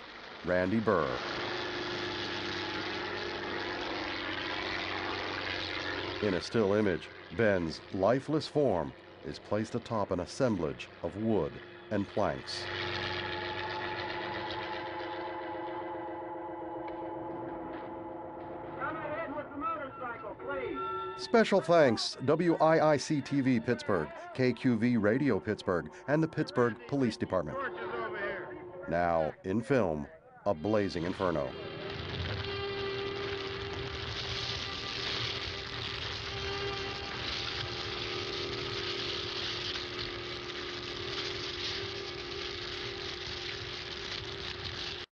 Randy Burr. In a still image, Ben's lifeless form is placed atop an assemblage of wood and planks. Come ahead with the motorcycle. Special thanks, WIIC-TV Pittsburgh, KQV Radio Pittsburgh, and the Pittsburgh Police Department. Now, in film, A Blazing Inferno.